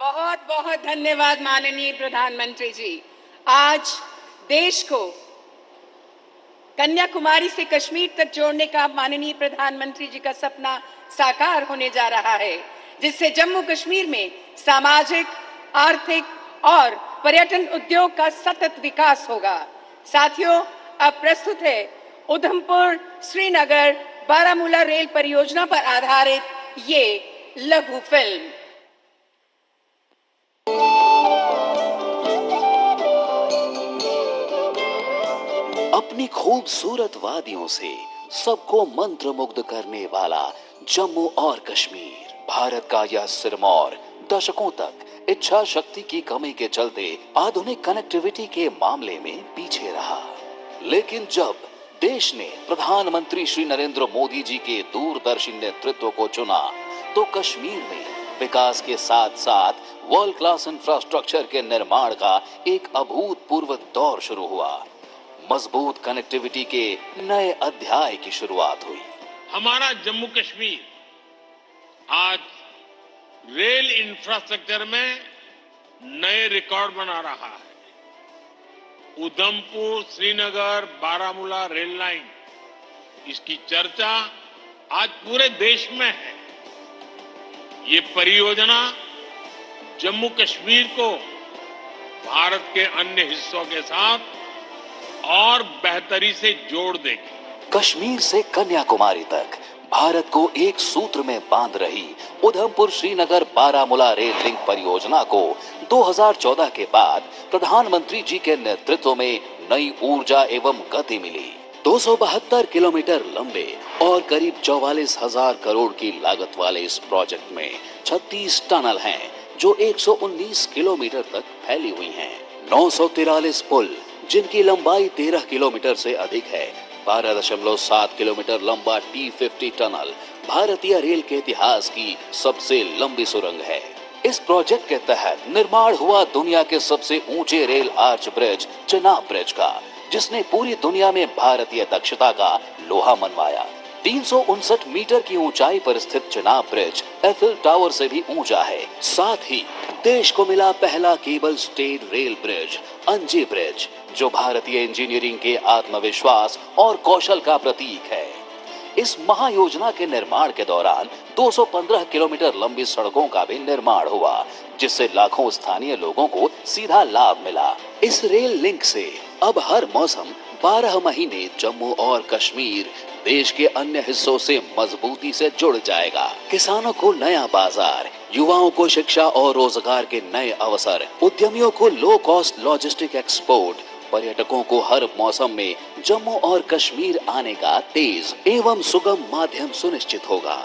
बहुत बहुत धन्यवाद माननीय प्रधानमंत्री जी। आज देश को कन्याकुमारी से कश्मीर तक जोड़ने का माननीय प्रधानमंत्री जी का सपना साकार होने जा रहा है, जिससे जम्मू कश्मीर में सामाजिक, आर्थिक और पर्यटन उद्योग का सतत विकास होगा। साथियों, अब प्रस्तुत है उधमपुर श्रीनगर बारामूला रेल परियोजना पर आधारित ये लघु फिल्म। अपनी खूबसूरत वादियों से सबको मंत्रमुग्ध करने वाला जम्मू और कश्मीर, भारत का यह सिरमौर दशकों तक इच्छा शक्ति की कमी के चलते आधुनिक कनेक्टिविटी के मामले में पीछे रहा। लेकिन जब देश ने प्रधानमंत्री श्री नरेंद्र मोदी जी के दूरदर्शी नेतृत्व को चुना, तो कश्मीर में विकास के साथ साथ वर्ल्ड क्लास इंफ्रास्ट्रक्चर के निर्माण का एक अभूतपूर्व दौर शुरू हुआ। मजबूत कनेक्टिविटी के नए अध्याय की शुरुआत हुई। हमारा जम्मू कश्मीर आज रेल इंफ्रास्ट्रक्चर में नए रिकॉर्ड बना रहा है। उधमपुर श्रीनगर बारामूला रेल लाइन, इसकी चर्चा आज पूरे देश में है। ये परियोजना जम्मू कश्मीर को भारत के अन्य हिस्सों के साथ और बेहतरी से जोड़ देगी। कश्मीर से कन्याकुमारी तक भारत को एक सूत्र में बांध रही उधमपुर श्रीनगर बारामूला रेल लिंक परियोजना को 2014 के बाद प्रधानमंत्री जी के नेतृत्व में नई ऊर्जा एवं गति मिली। 272 किलोमीटर लंबे और करीब 44,000 करोड़ की लागत वाले इस प्रोजेक्ट में 36 टनल हैं, जो 119 किलोमीटर तक फैली हुई हैं। 943 पुल, जिनकी लंबाई 13 किलोमीटर से अधिक है। 12.7 किलोमीटर लंबा T50 टनल भारतीय रेल के इतिहास की सबसे लंबी सुरंग है। इस प्रोजेक्ट के तहत निर्माण हुआ दुनिया के सबसे ऊंचे rail arch bridge Chenab bridge का, जिसने पूरी दुनिया में भारतीय दक्षता का लोहा मनवाया। 359 मीटर की ऊंचाई पर स्थित चेनाब ब्रिज एफिल टावर से भी ऊंचा है। साथ ही देश को मिला पहला केबल स्टेड रेल ब्रिज अंजी ब्रिज, जो भारतीय इंजीनियरिंग के आत्मविश्वास और कौशल का प्रतीक है। इस महायोजना के निर्माण के दौरान 215 किलोमीटर लंबी सड़कों का भी निर्माण हुआ, जिससे लाखों स्थानीय लोगों को सीधा लाभ मिला। इस रेल लिंक से अब हर मौसम 12 महीने जम्मू और कश्मीर देश के अन्य हिस्सों से मजबूती से जुड़ जाएगा। किसानों को नया बाजार, युवाओं को शिक्षा और रोजगार के नए अवसर, उद्यमियों को लो कॉस्ट लॉजिस्टिक एक्सपोर्ट, पर्यटकों को हर मौसम में जम्मू और कश्मीर आने का तेज एवं सुगम माध्यम सुनिश्चित होगा।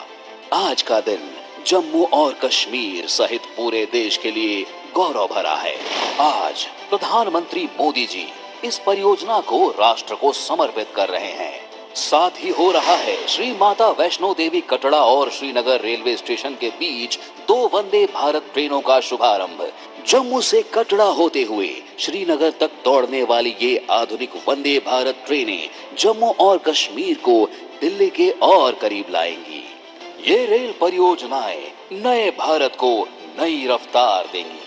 आज का दिन जम्मू और कश्मीर सहित पूरे देश के लिए गौरव भरा है। आज प्रधानमंत्री मोदी जी इस परियोजना को राष्ट्र को समर्पित कर रहे हैं। साथ ही हो रहा है श्री माता वैष्णो देवी कटरा और श्रीनगर रेलवे स्टेशन के बीच 2 वंदे भारत ट्रेनों का शुभारंभ, जम्मू से कटरा होते हुए श्रीनगर तक दौड़ने वाली ये आधुनिक वंदे भारत ट्रेनें जम्मू और कश्मीर को दिल्ली के और करीब लाएंगी। ये रेल परियोजनाएं नए भारत को नई रफ्तार देंगी।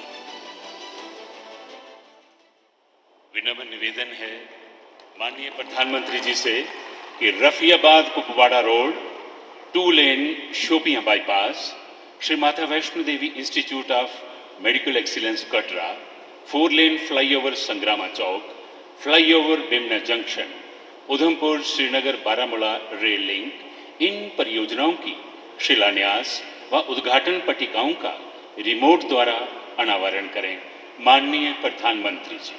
विनम्र निवेदन है माननीय प्रधानमंत्री जी से कि Rafiabad Kupwara road, 2 lane Shopian bypass, Shri Mata Vaishno Devi institute of medical excellence Katra, 4 lane flyover Sangrama चौक, flyover Bemina junction, Udhampur Srinagar Baramulla rail link, इन परियोजनाओं की शिलान्यास व उद्घाटन पट्टिकाओं का रिमोट द्वारा अनावरण करें। माननीय प्रधानमंत्री जी।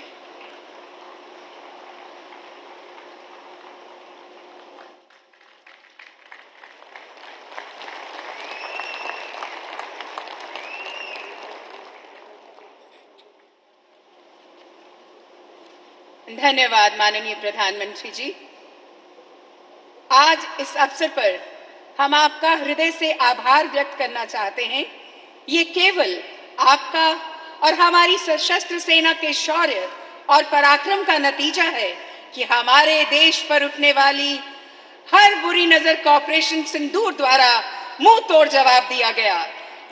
धन्यवाद माननीय प्रधानमंत्री जी। आज इस अवसर पर हम आपका हृदय से आभार व्यक्त करना चाहते हैं। ये केवल आपका और हमारी सशस्त्र सेना के शौर्य और पराक्रम का नतीजा है कि हमारे देश पर उठने वाली हर बुरी नजर को ऑपरेशन सिंदूर द्वारा मुंह तोड़ जवाब दिया गया,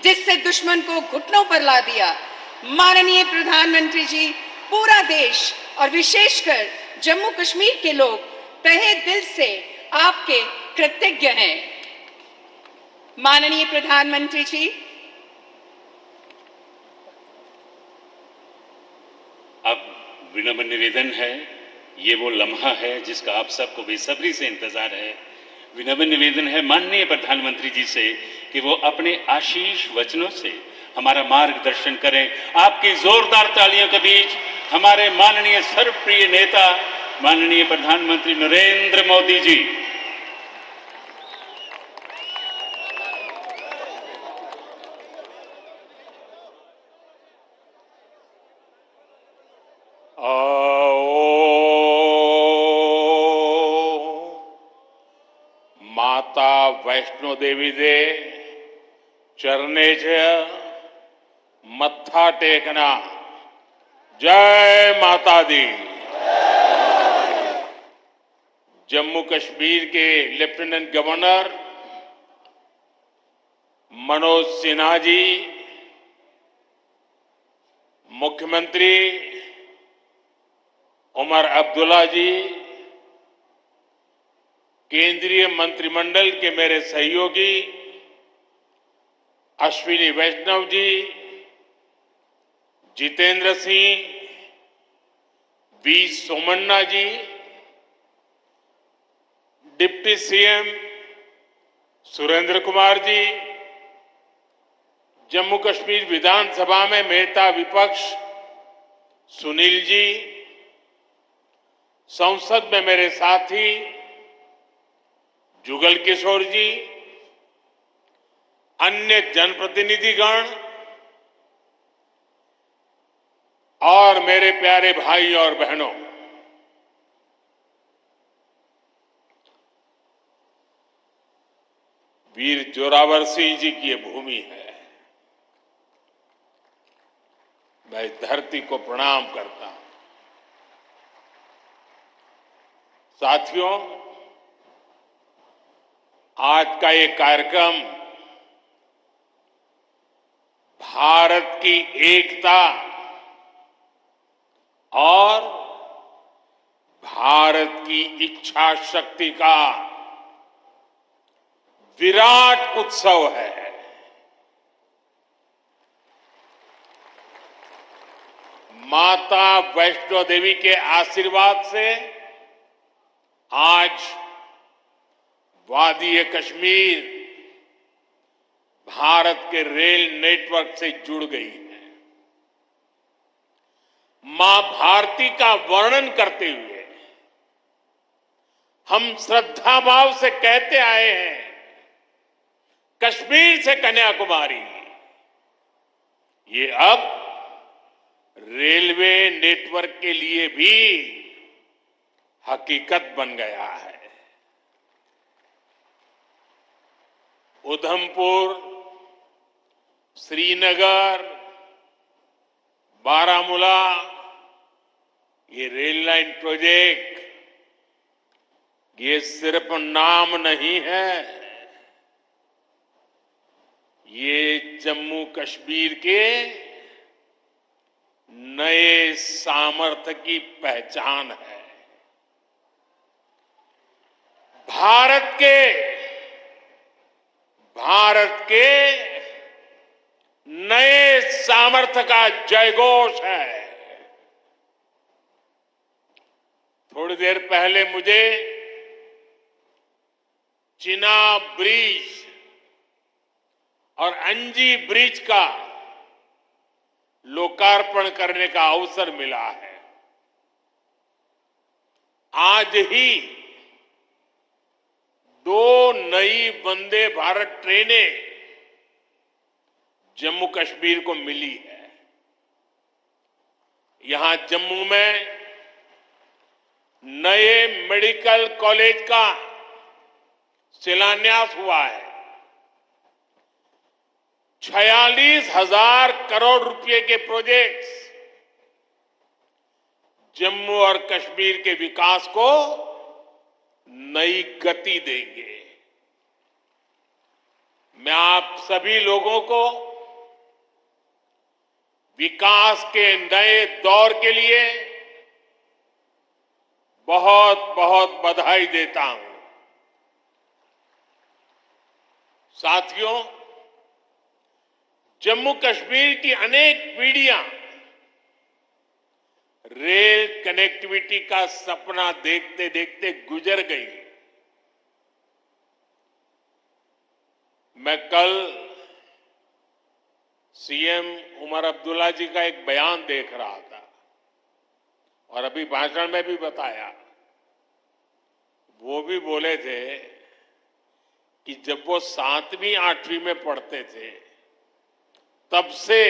जिससे दुश्मन को घुटनों पर ला दिया। माननीय प्रधानमंत्री जी, पूरा देश और विशेषकर जम्मू कश्मीर के लोग तहे दिल से आपके कृतज्ञ हैं। माननीय प्रधानमंत्री जी, अब विनम्र निवेदन है, ये वो लम्हा है जिसका आप सबको बेसब्री से इंतजार है। विनम्र निवेदन है माननीय प्रधानमंत्री जी से कि वो अपने आशीष वचनों से हमारा मार्गदर्शन करें। आपकी जोरदार तालियों के बीच हमारे माननीय सर्वप्रिय नेता माननीय प्रधानमंत्री नरेंद्र मोदी जी। माता वैष्णो देवी दे चरणे च मत्था टेकना। जय माता दी। जम्मू कश्मीर के लेफ्टिनेंट गवर्नर मनोज सिन्हा जी, मुख्यमंत्री उमर अब्दुल्ला जी, केंद्रीय मंत्रिमंडल के मेरे सहयोगी Ashwini Vaishnaw ji, Jitendra Singh, V Somanna ji, deputy CM Surendra Kumar ji, Jammu Kashmir विधानसभा में नेता विपक्ष सुनील जी, संसद में मेरे साथी जुगल किशोर जी, अन्य जनप्रतिनिधिगण और मेरे प्यारे भाई और बहनों, वीर जोरावर सिंह जी की ये भूमि है। मैं इस धरती को प्रणाम करता हूं। साथियों, आज का ये कार्यक्रम भारत की एकता और भारत की इच्छा शक्ति का विराट उत्सव है। माता वैष्णो देवी के आशीर्वाद से आज वादी कश्मीर भारत के रेल नेटवर्क से जुड़ गई है। मां भारती का वर्णन करते हुए हम श्रद्धा भाव से कहते आए हैं, कश्मीर से कन्याकुमारी, ये अब रेलवे नेटवर्क के लिए भी हकीकत बन गया है। उधमपुर, श्रीनगर, बारामूला ये रेल लाइन प्रोजेक्ट ये सिर्फ नाम नहीं है, ये जम्मू कश्मीर के नए सामर्थ्य की पहचान है। भारत के नए सामर्थ्य का जयघोष है। थोड़ी देर पहले मुझे चिनाब ब्रिज और अंजी ब्रिज का लोकार्पण करने का अवसर मिला है। आज ही 2 नई वंदे भारत ट्रेनें जम्मू कश्मीर को मिली है। यहां जम्मू में नए मेडिकल कॉलेज का शिलान्यास हुआ है। 46,000 करोड़ रुपए के प्रोजेक्ट्स जम्मू और कश्मीर के विकास को नई गति देंगे। मैं आप सभी लोगों को विकास के नए दौर के लिए बहुत बहुत बधाई देता हूं। साथियों, जम्मू कश्मीर की अनेक पीढ़ियां रेल कनेक्टिविटी का सपना देखते देखते गुजर गई। मैं कल सीएम उमर अब्दुल्ला जी का एक बयान देख रहा था और अभी भाषण में भी बताया। वो भी बोले थे कि जब वो 7वीं 8वीं में पढ़ते थे तब से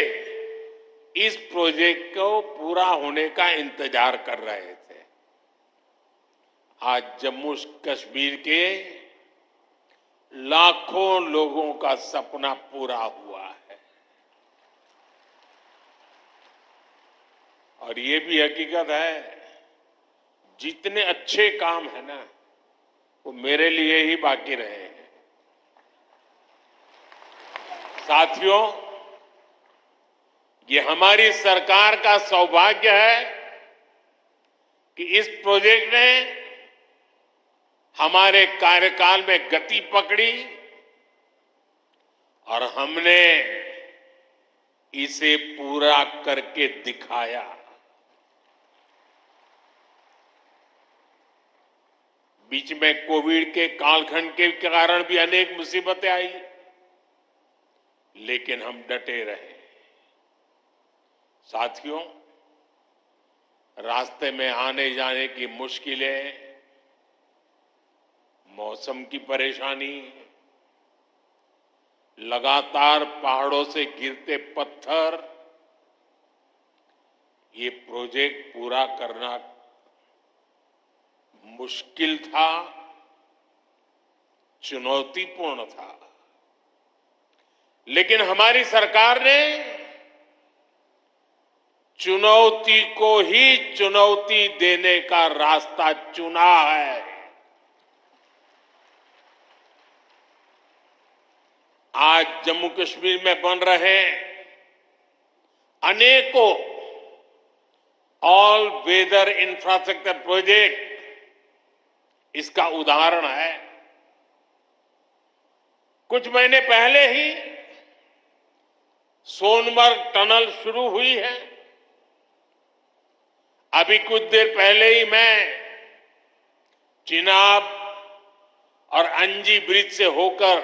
इस प्रोजेक्ट को पूरा होने का इंतजार कर रहे थे। आज जम्मू कश्मीर के लाखों लोगों का सपना पूरा हुआ है। और ये भी हकीकत है, जितने अच्छे काम है ना वो मेरे लिए ही बाकी रहे हैं। साथियों, ये हमारी सरकार का सौभाग्य है कि इस प्रोजेक्ट ने हमारे कार्यकाल में गति पकड़ी और हमने इसे पूरा करके दिखाया। बीच में कोविड के कालखंड के कारण भी अनेक मुसीबतें आई, लेकिन हम डटे रहे। साथियों, रास्ते में आने जाने की मुश्किलें, मौसम की परेशानी, लगातार पहाड़ों से गिरते पत्थर, ये प्रोजेक्ट पूरा करना मुश्किल था, चुनौतीपूर्ण था। लेकिन हमारी सरकार ने चुनौती को ही चुनौती देने का रास्ता चुना है। आज जम्मू कश्मीर में बन रहे अनेकों ऑल वेदर इंफ्रास्ट्रक्चर प्रोजेक्ट इसका उदाहरण है। कुछ महीने पहले ही सोनमर्ग टनल शुरू हुई है। अभी कुछ देर पहले ही मैं चिनाब और अंजी ब्रिज से होकर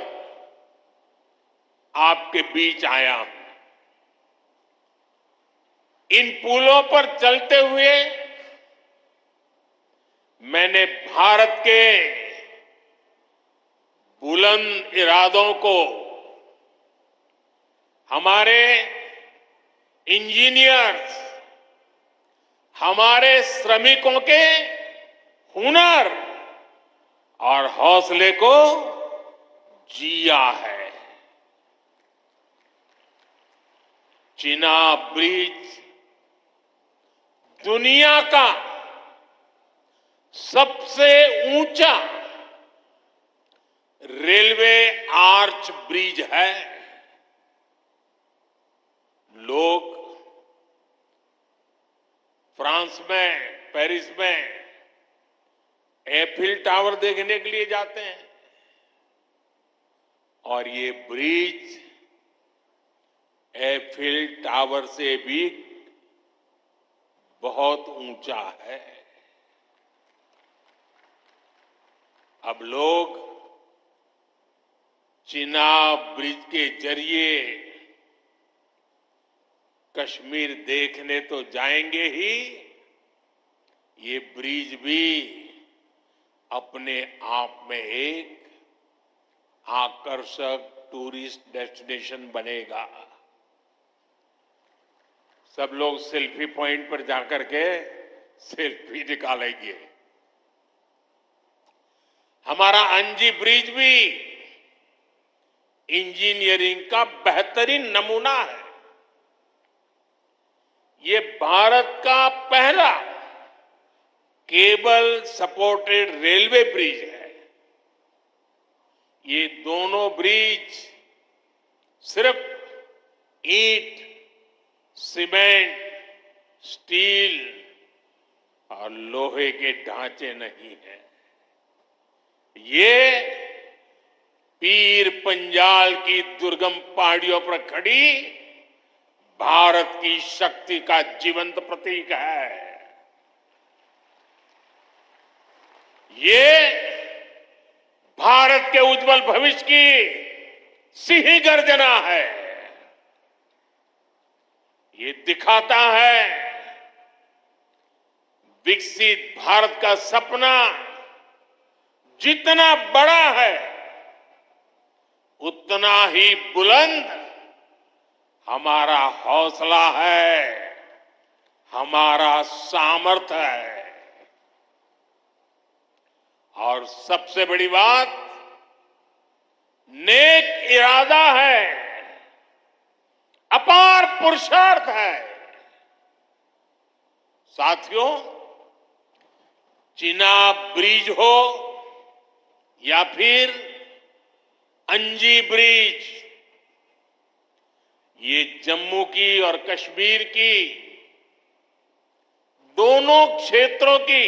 आपके बीच आया हूं। इन पुलों पर चलते हुए मैंने भारत के बुलंद इरादों को, हमारे इंजीनियर्स, हमारे श्रमिकों के हुनर और हौसले को जिया है। चिनाब ब्रिज दुनिया का सबसे ऊंचा रेलवे आर्च ब्रिज है। लोग फ्रांस में, पेरिस में एफिल टावर देखने के लिए जाते हैं और ये ब्रिज एफिल टावर से भी बहुत ऊंचा है। अब लोग चिनाब ब्रिज के जरिए कश्मीर देखने तो जाएंगे ही, ये ब्रिज भी अपने आप में एक आकर्षक टूरिस्ट डेस्टिनेशन बनेगा। सब लोग सेल्फी पॉइंट पर जाकर के सेल्फी निकालेंगे। हमारा अंजी ब्रिज भी इंजीनियरिंग का बेहतरीन नमूना है। ये भारत का पहला केबल सपोर्टेड रेलवे ब्रिज है। ये दोनों ब्रिज सिर्फ ईंट, सीमेंट, स्टील और लोहे के ढांचे नहीं है। ये पीर पंजाल की दुर्गम पहाड़ियों पर खड़ी भारत की शक्ति का जीवंत प्रतीक है। ये भारत के उज्जवल भविष्य की सिंह गर्जना है। ये दिखाता है विकसित भारत का सपना जितना बड़ा है उतना ही बुलंद हमारा हौसला है, हमारा सामर्थ्य है। और सबसे बड़ी बात, नेक इरादा है, अपार पुरुषार्थ है। साथियों, चिनाब ब्रिज हो या फिर अंजी ब्रिज, ये जम्मू की और कश्मीर की दोनों क्षेत्रों की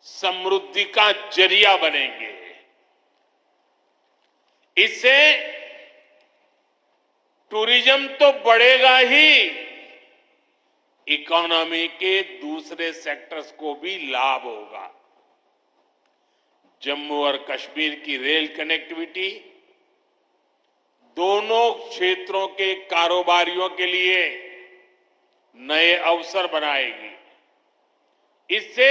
समृद्धि का जरिया बनेंगे। इससे टूरिज्म तो बढ़ेगा ही, इकोनॉमी के दूसरे सेक्टर्स को भी लाभ होगा। जम्मू और कश्मीर की रेल कनेक्टिविटी दोनों क्षेत्रों के कारोबारियों के लिए नए अवसर बनाएगी। इससे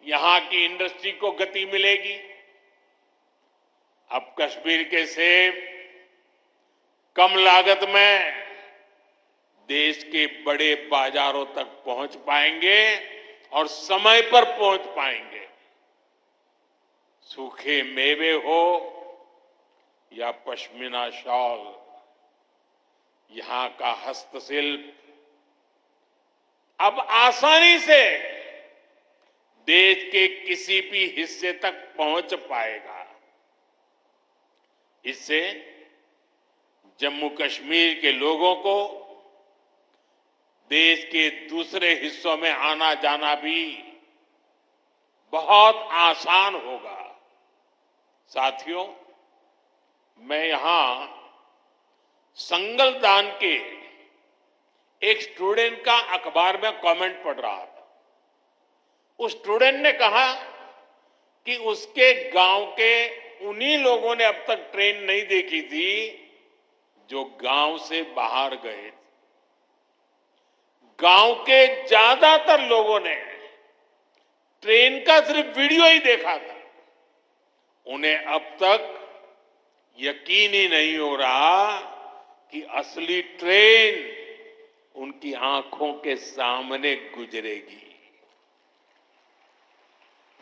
यहां की इंडस्ट्री को गति मिलेगी। अब कश्मीर के सेब कम लागत में देश के बड़े बाजारों तक पहुंच पाएंगे और समय पर पहुंच पाएंगे। सूखे मेवे हो या पश्मीना शॉल, यहां का हस्तशिल्प अब आसानी से देश के किसी भी हिस्से तक पहुंच पाएगा। इससे जम्मू कश्मीर के लोगों को देश के दूसरे हिस्सों में आना जाना भी बहुत आसान होगा। साथियों, मैं यहां संगलदान के एक स्टूडेंट का अखबार में कमेंट पढ़ रहा था। उस स्टूडेंट ने कहा कि उसके गांव के उन्हीं लोगों ने अब तक ट्रेन नहीं देखी थी जो गांव से बाहर गए। गांव के ज्यादातर लोगों ने ट्रेन का सिर्फ वीडियो ही देखा था। उन्हें अब तक यकीन ही नहीं हो रहा कि असली ट्रेन उनकी आंखों के सामने गुजरेगी।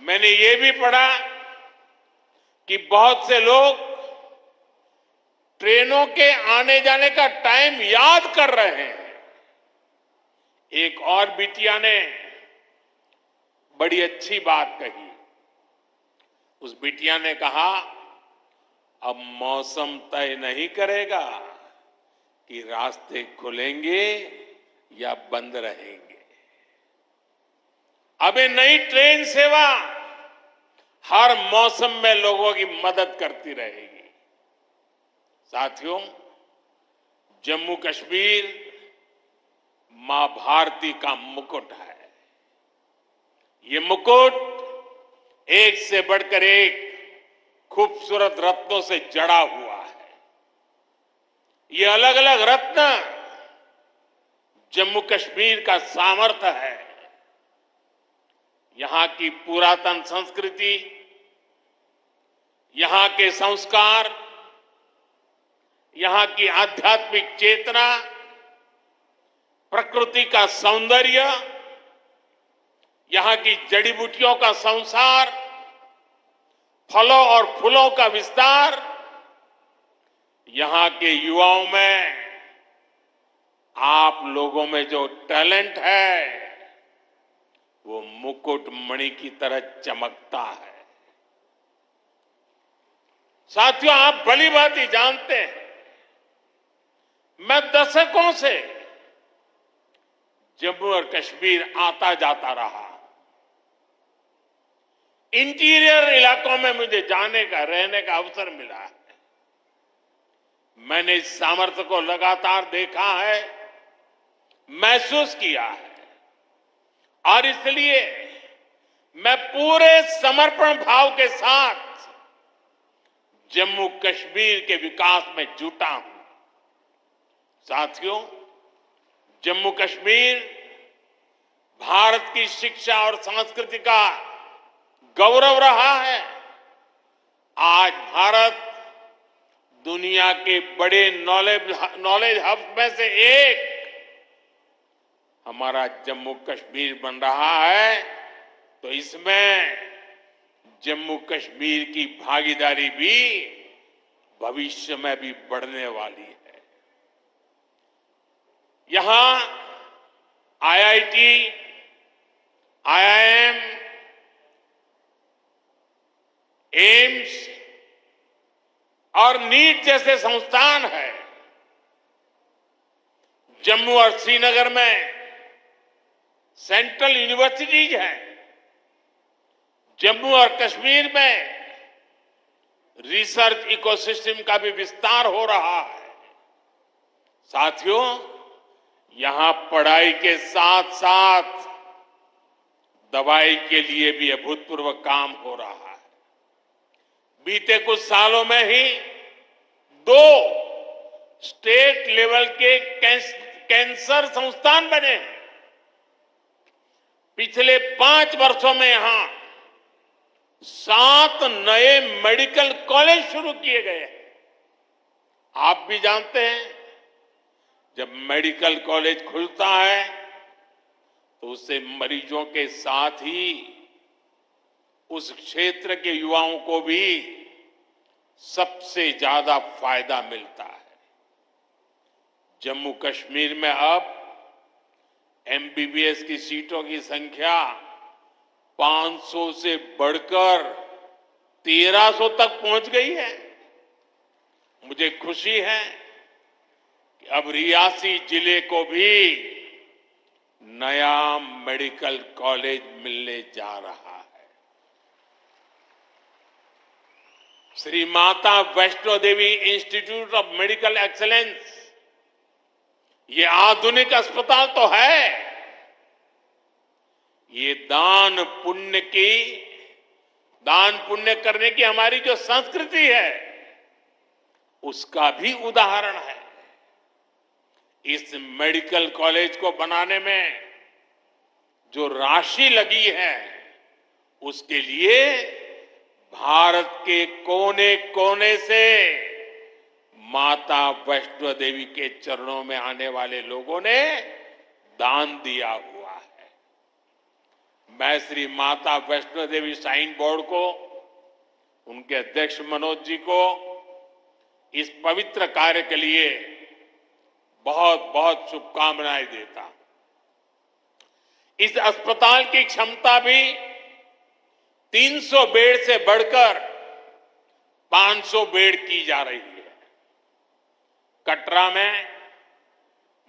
मैंने ये भी पढ़ा कि बहुत से लोग ट्रेनों के आने जाने का टाइम याद कर रहे हैं। एक और बिटिया ने बड़ी अच्छी बात कही। उस बिटिया ने कहा, अब मौसम तय नहीं करेगा कि रास्ते खुलेंगे या बंद रहेंगे। अब ये नई ट्रेन सेवा हर मौसम में लोगों की मदद करती रहेगी। साथियों, जम्मू कश्मीर मां भारती का मुकुट है। ये मुकुट एक से बढ़कर एक खूबसूरत रत्नों से जड़ा हुआ है। ये अलग अलग रत्न जम्मू कश्मीर का सामर्थ्य है। यहां की पुरातन संस्कृति, यहां के संस्कार, यहां की आध्यात्मिक चेतना, प्रकृति का सौंदर्य, यहां की जड़ी बूटियों का संसार, फलों और फूलों का विस्तार, यहां के युवाओं में आप लोगों में जो टैलेंट है वो मुकुट मणि की तरह चमकता है। साथियों, आप भली भांति जानते हैं, मैं दशकों से जम्मू और कश्मीर आता जाता रहा। इंटीरियर इलाकों में मुझे जाने का, रहने का अवसर मिला है। मैंने इस सामर्थ्य को लगातार देखा है, महसूस किया है, और इसलिए मैं पूरे समर्पण भाव के साथ जम्मू कश्मीर के विकास में जुटा हूं। साथियों, जम्मू कश्मीर भारत की शिक्षा और संस्कृति का गौरव रहा है। आज भारत दुनिया के बड़े नॉलेज हब में से एक हमारा जम्मू कश्मीर बन रहा है, तो इसमें जम्मू कश्मीर की भागीदारी भी भविष्य में भी बढ़ने वाली है। यहां आईआईटी, आईआईएम, एम्स और नीट जैसे संस्थान है। जम्मू और श्रीनगर में सेंट्रल यूनिवर्सिटीज हैं। जम्मू और कश्मीर में रिसर्च इकोसिस्टम का भी विस्तार हो रहा है। साथियों, यहां पढ़ाई के साथ साथ दवाई के लिए भी अभूतपूर्व काम हो रहा है। बीते कुछ सालों में ही 2 स्टेट लेवल के कैंसर संस्थान बने हैं। पिछले 5 वर्षों में यहां 7 नए मेडिकल कॉलेज शुरू किए गए हैं। आप भी जानते हैं, जब मेडिकल कॉलेज खुलता है तो उससे मरीजों के साथ ही उस क्षेत्र के युवाओं को भी सबसे ज्यादा फायदा मिलता है। जम्मू कश्मीर में अब एमबीबीएस की सीटों की संख्या 500 से बढ़कर 1300 तक पहुंच गई है। मुझे खुशी है कि अब रियासी जिले को भी नया मेडिकल कॉलेज मिलने जा रहा है। Shri Mata Vaishno Devi institute of medical excellence, ये आधुनिक अस्पताल तो है, ये दान पुण्य करने की हमारी जो संस्कृति है उसका भी उदाहरण है। इस मेडिकल कॉलेज को बनाने में जो राशि लगी है उसके लिए भारत के कोने कोने से माता वैष्णो देवी के चरणों में आने वाले लोगों ने दान दिया हुआ है। मैं श्री माता वैष्णो देवी श्राइन बोर्ड को, उनके अध्यक्ष मनोज जी को इस पवित्र कार्य के लिए बहुत बहुत शुभकामनाएं देता हूं। इस अस्पताल की क्षमता भी 300 बेड से बढ़कर 500 बेड की जा रही है। कटरा में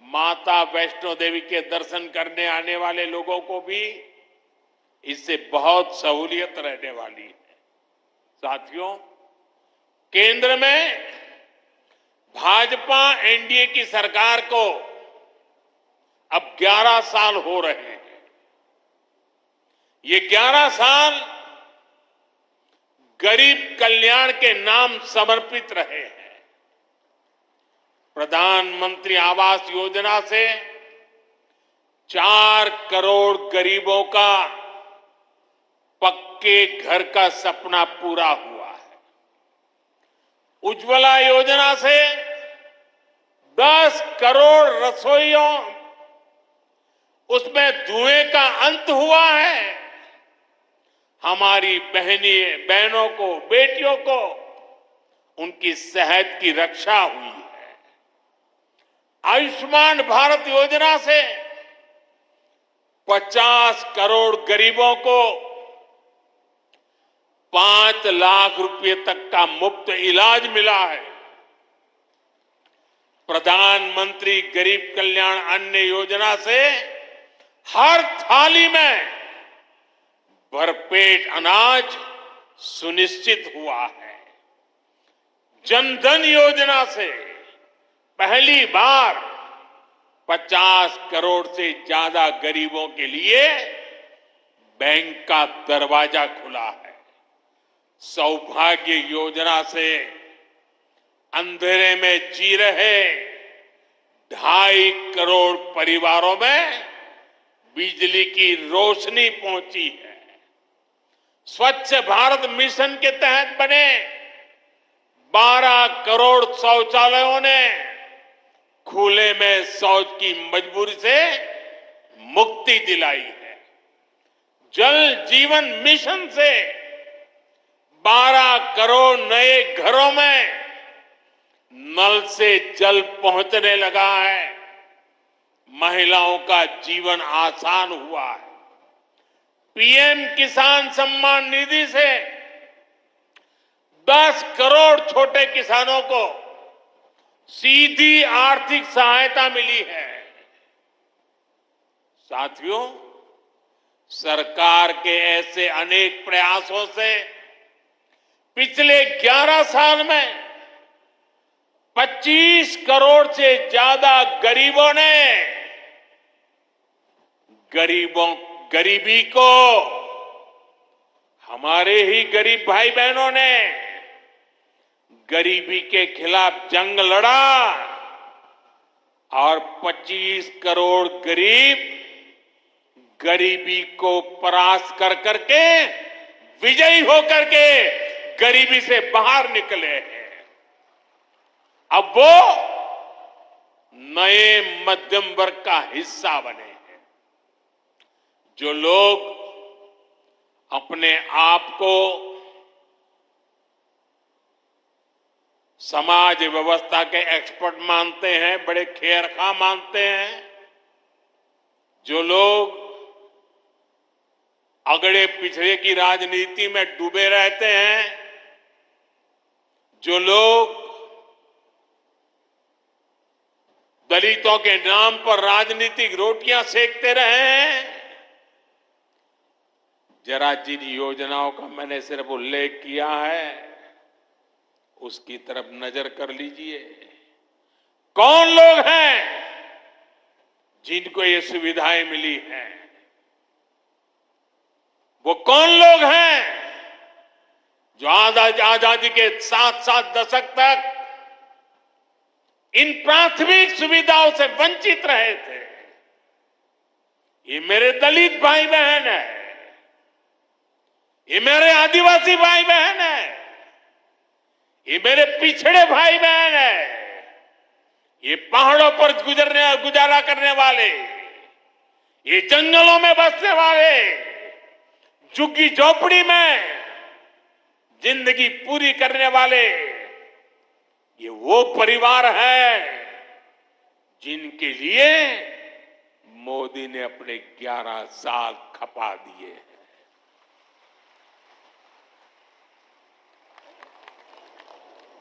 माता वैष्णो देवी के दर्शन करने आने वाले लोगों को भी इससे बहुत सहूलियत रहने वाली है। साथियों, केंद्र में भाजपा एनडीए की सरकार को अब 11 साल हो रहे हैं। ये 11 साल गरीब कल्याण के नाम समर्पित रहे हैं। प्रधानमंत्री आवास योजना से 4 करोड़ गरीबों का पक्के घर का सपना पूरा हुआ है। उज्ज्वला योजना से 10 करोड़ रसोइयों उसमें धुएं का अंत हुआ है। हमारी बहनों को, बेटियों को उनकी सेहत की रक्षा हुई है। आयुष्मान भारत योजना से 50 करोड़ गरीबों को 5 लाख रुपए तक का मुफ्त इलाज मिला है। प्रधानमंत्री गरीब कल्याण अन्न योजना से हर थाली में भरपेट अनाज सुनिश्चित हुआ है। जनधन योजना से पहली बार 50 करोड़ से ज्यादा गरीबों के लिए बैंक का दरवाजा खुला है। सौभाग्य योजना से अंधेरे में जी रहे 2.5 करोड़ परिवारों में बिजली की रोशनी पहुंची है। स्वच्छ भारत मिशन के तहत बने 12 करोड़ शौचालयों ने खुले में शौच की मजबूरी से मुक्ति दिलाई है। जल जीवन मिशन से 12 करोड़ नए घरों में नल से जल पहुंचने लगा है। महिलाओं का जीवन आसान हुआ है। पीएम किसान सम्मान निधि से 10 करोड़ छोटे किसानों को सीधी आर्थिक सहायता मिली है। साथियों, सरकार के ऐसे अनेक प्रयासों से पिछले 11 साल में 25 करोड़ से ज्यादा गरीबों ने गरीबी को, हमारे ही गरीब भाई बहनों ने गरीबी के खिलाफ जंग लड़ा और 25 करोड़ गरीब गरीबी को परास्त कर करके विजयी होकर के गरीबी से बाहर निकले हैं। अब वो नए मध्यम वर्ग का हिस्सा बने हैं। जो लोग अपने आप को समाज व्यवस्था के एक्सपर्ट मानते हैं, बड़े खेरखा मानते हैं, जो लोग अगड़े पिछड़े की राजनीति में डूबे रहते हैं, जो लोग दलितों के नाम पर राजनीतिक रोटियां सेकते रहे हैं, जरा जिन योजनाओं का मैंने सिर्फ उल्लेख किया है उसकी तरफ नजर कर लीजिए। कौन लोग हैं जिनको ये सुविधाएं मिली हैं? वो कौन लोग हैं जो आजादी के 7 दशक तक इन प्राथमिक सुविधाओं से वंचित रहे थे? ये मेरे दलित भाई बहन है, ये मेरे आदिवासी भाई बहन है, ये मेरे पिछड़े भाई बहन है, ये पहाड़ों पर गुजारा करने वाले, ये जंगलों में बसने वाले, झुग्गी झोपड़ी में जिंदगी पूरी करने वाले, ये वो परिवार है जिनके लिए मोदी ने अपने 11 साल खपा दिए हैं।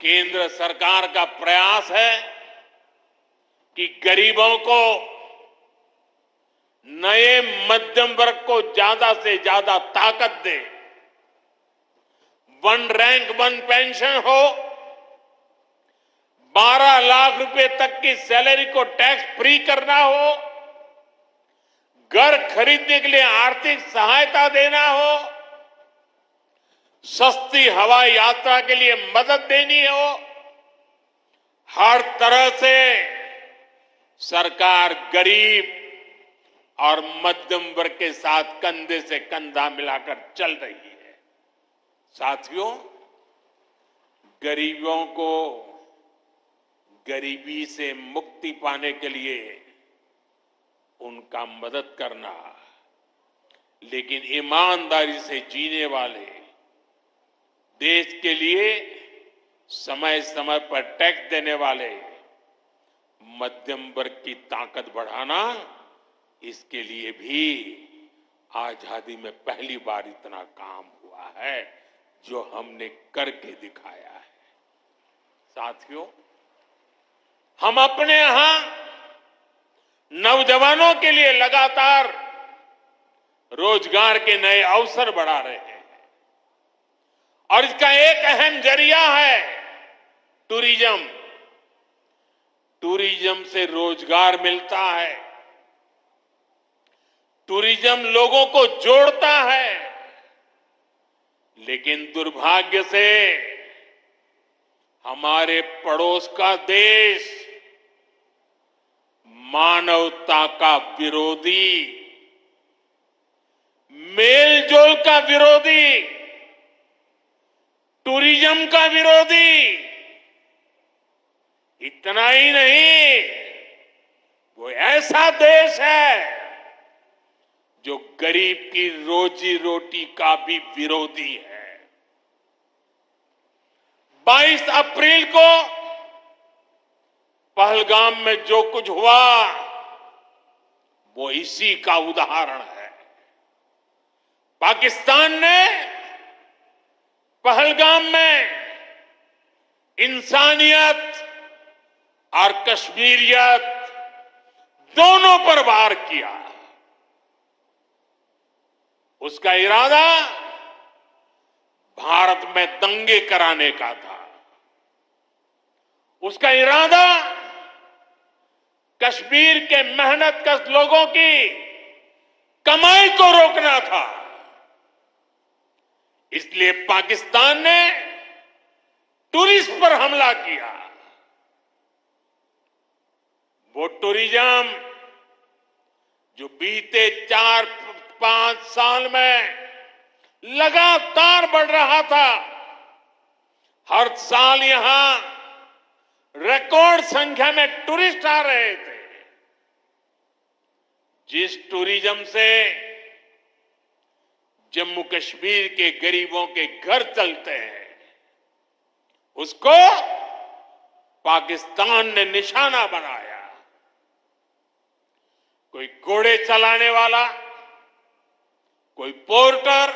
केंद्र सरकार का प्रयास है कि गरीबों को, नए मध्यम वर्ग को ज्यादा से ज्यादा ताकत दे। वन रैंक वन पेंशन हो, 12 लाख रुपए तक की सैलरी को टैक्स फ्री करना हो, घर खरीदने के लिए आर्थिक सहायता देना हो, सस्ती हवाई यात्रा के लिए मदद देनी हो, हर तरह से सरकार गरीब और मध्यम वर्ग के साथ कंधे से कंधा मिलाकर चल रही है। साथियों, गरीबों को गरीबी से मुक्ति पाने के लिए उनका मदद करना, लेकिन ईमानदारी से जीने वाले, देश के लिए समय समय पर टैक्स देने वाले मध्यम वर्ग की ताकत बढ़ाना, इसके लिए भी आजादी में पहली बार इतना काम हुआ है जो हमने करके दिखाया है। साथियों, हम अपने यहां नौजवानों के लिए लगातार रोजगार के नए अवसर बढ़ा रहे हैं और इसका एक अहम जरिया है टूरिज्म। टूरिज्म से रोजगार मिलता है, टूरिज्म लोगों को जोड़ता है, लेकिन दुर्भाग्य से हमारे पड़ोस का देश मानवता का विरोधी, मेलजोल का विरोधी, टूरिज्म का विरोधी, इतना ही नहीं, वो ऐसा देश है जो गरीब की रोजी रोटी का भी विरोधी है। 22 अप्रैल को पहलगाम में जो कुछ हुआ वो इसी का उदाहरण है। पाकिस्तान ने पहलगाम में इंसानियत और कश्मीरियत दोनों पर वार किया। उसका इरादा भारत में दंगे कराने का था। उसका इरादा कश्मीर के मेहनतकश लोगों की कमाई को रोकना था। इसलिए पाकिस्तान ने टूरिस्ट पर हमला किया। वो टूरिज्म जो बीते 4-5 साल में लगातार बढ़ रहा था, हर साल यहां रिकॉर्ड संख्या में टूरिस्ट आ रहे थे। जिस टूरिज्म से जम्मू कश्मीर के गरीबों के घर चलते हैं, उसको पाकिस्तान ने निशाना बनाया। कोई घोड़े चलाने वाला, कोई पोर्टर,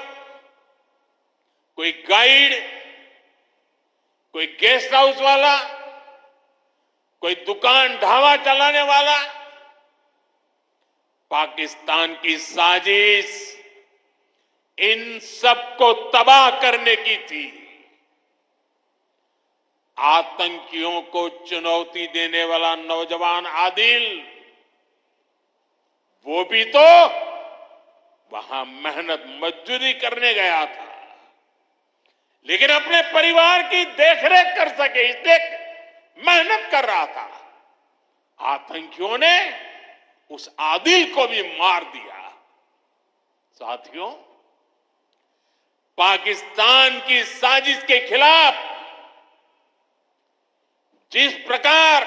कोई गाइड, कोई गेस्ट हाउस वाला, कोई दुकान ढाबा चलाने वाला, पाकिस्तान की साजिश इन सबको तबाह करने की थी। आतंकियों को चुनौती देने वाला नौजवान आदिल, वो भी तो वहां मेहनत मजदूरी करने गया था, लेकिन अपने परिवार की देखरेख कर सके इसलिए मेहनत कर रहा था। आतंकियों ने उस आदिल को भी मार दिया। साथियों, पाकिस्तान की साजिश के खिलाफ जिस प्रकार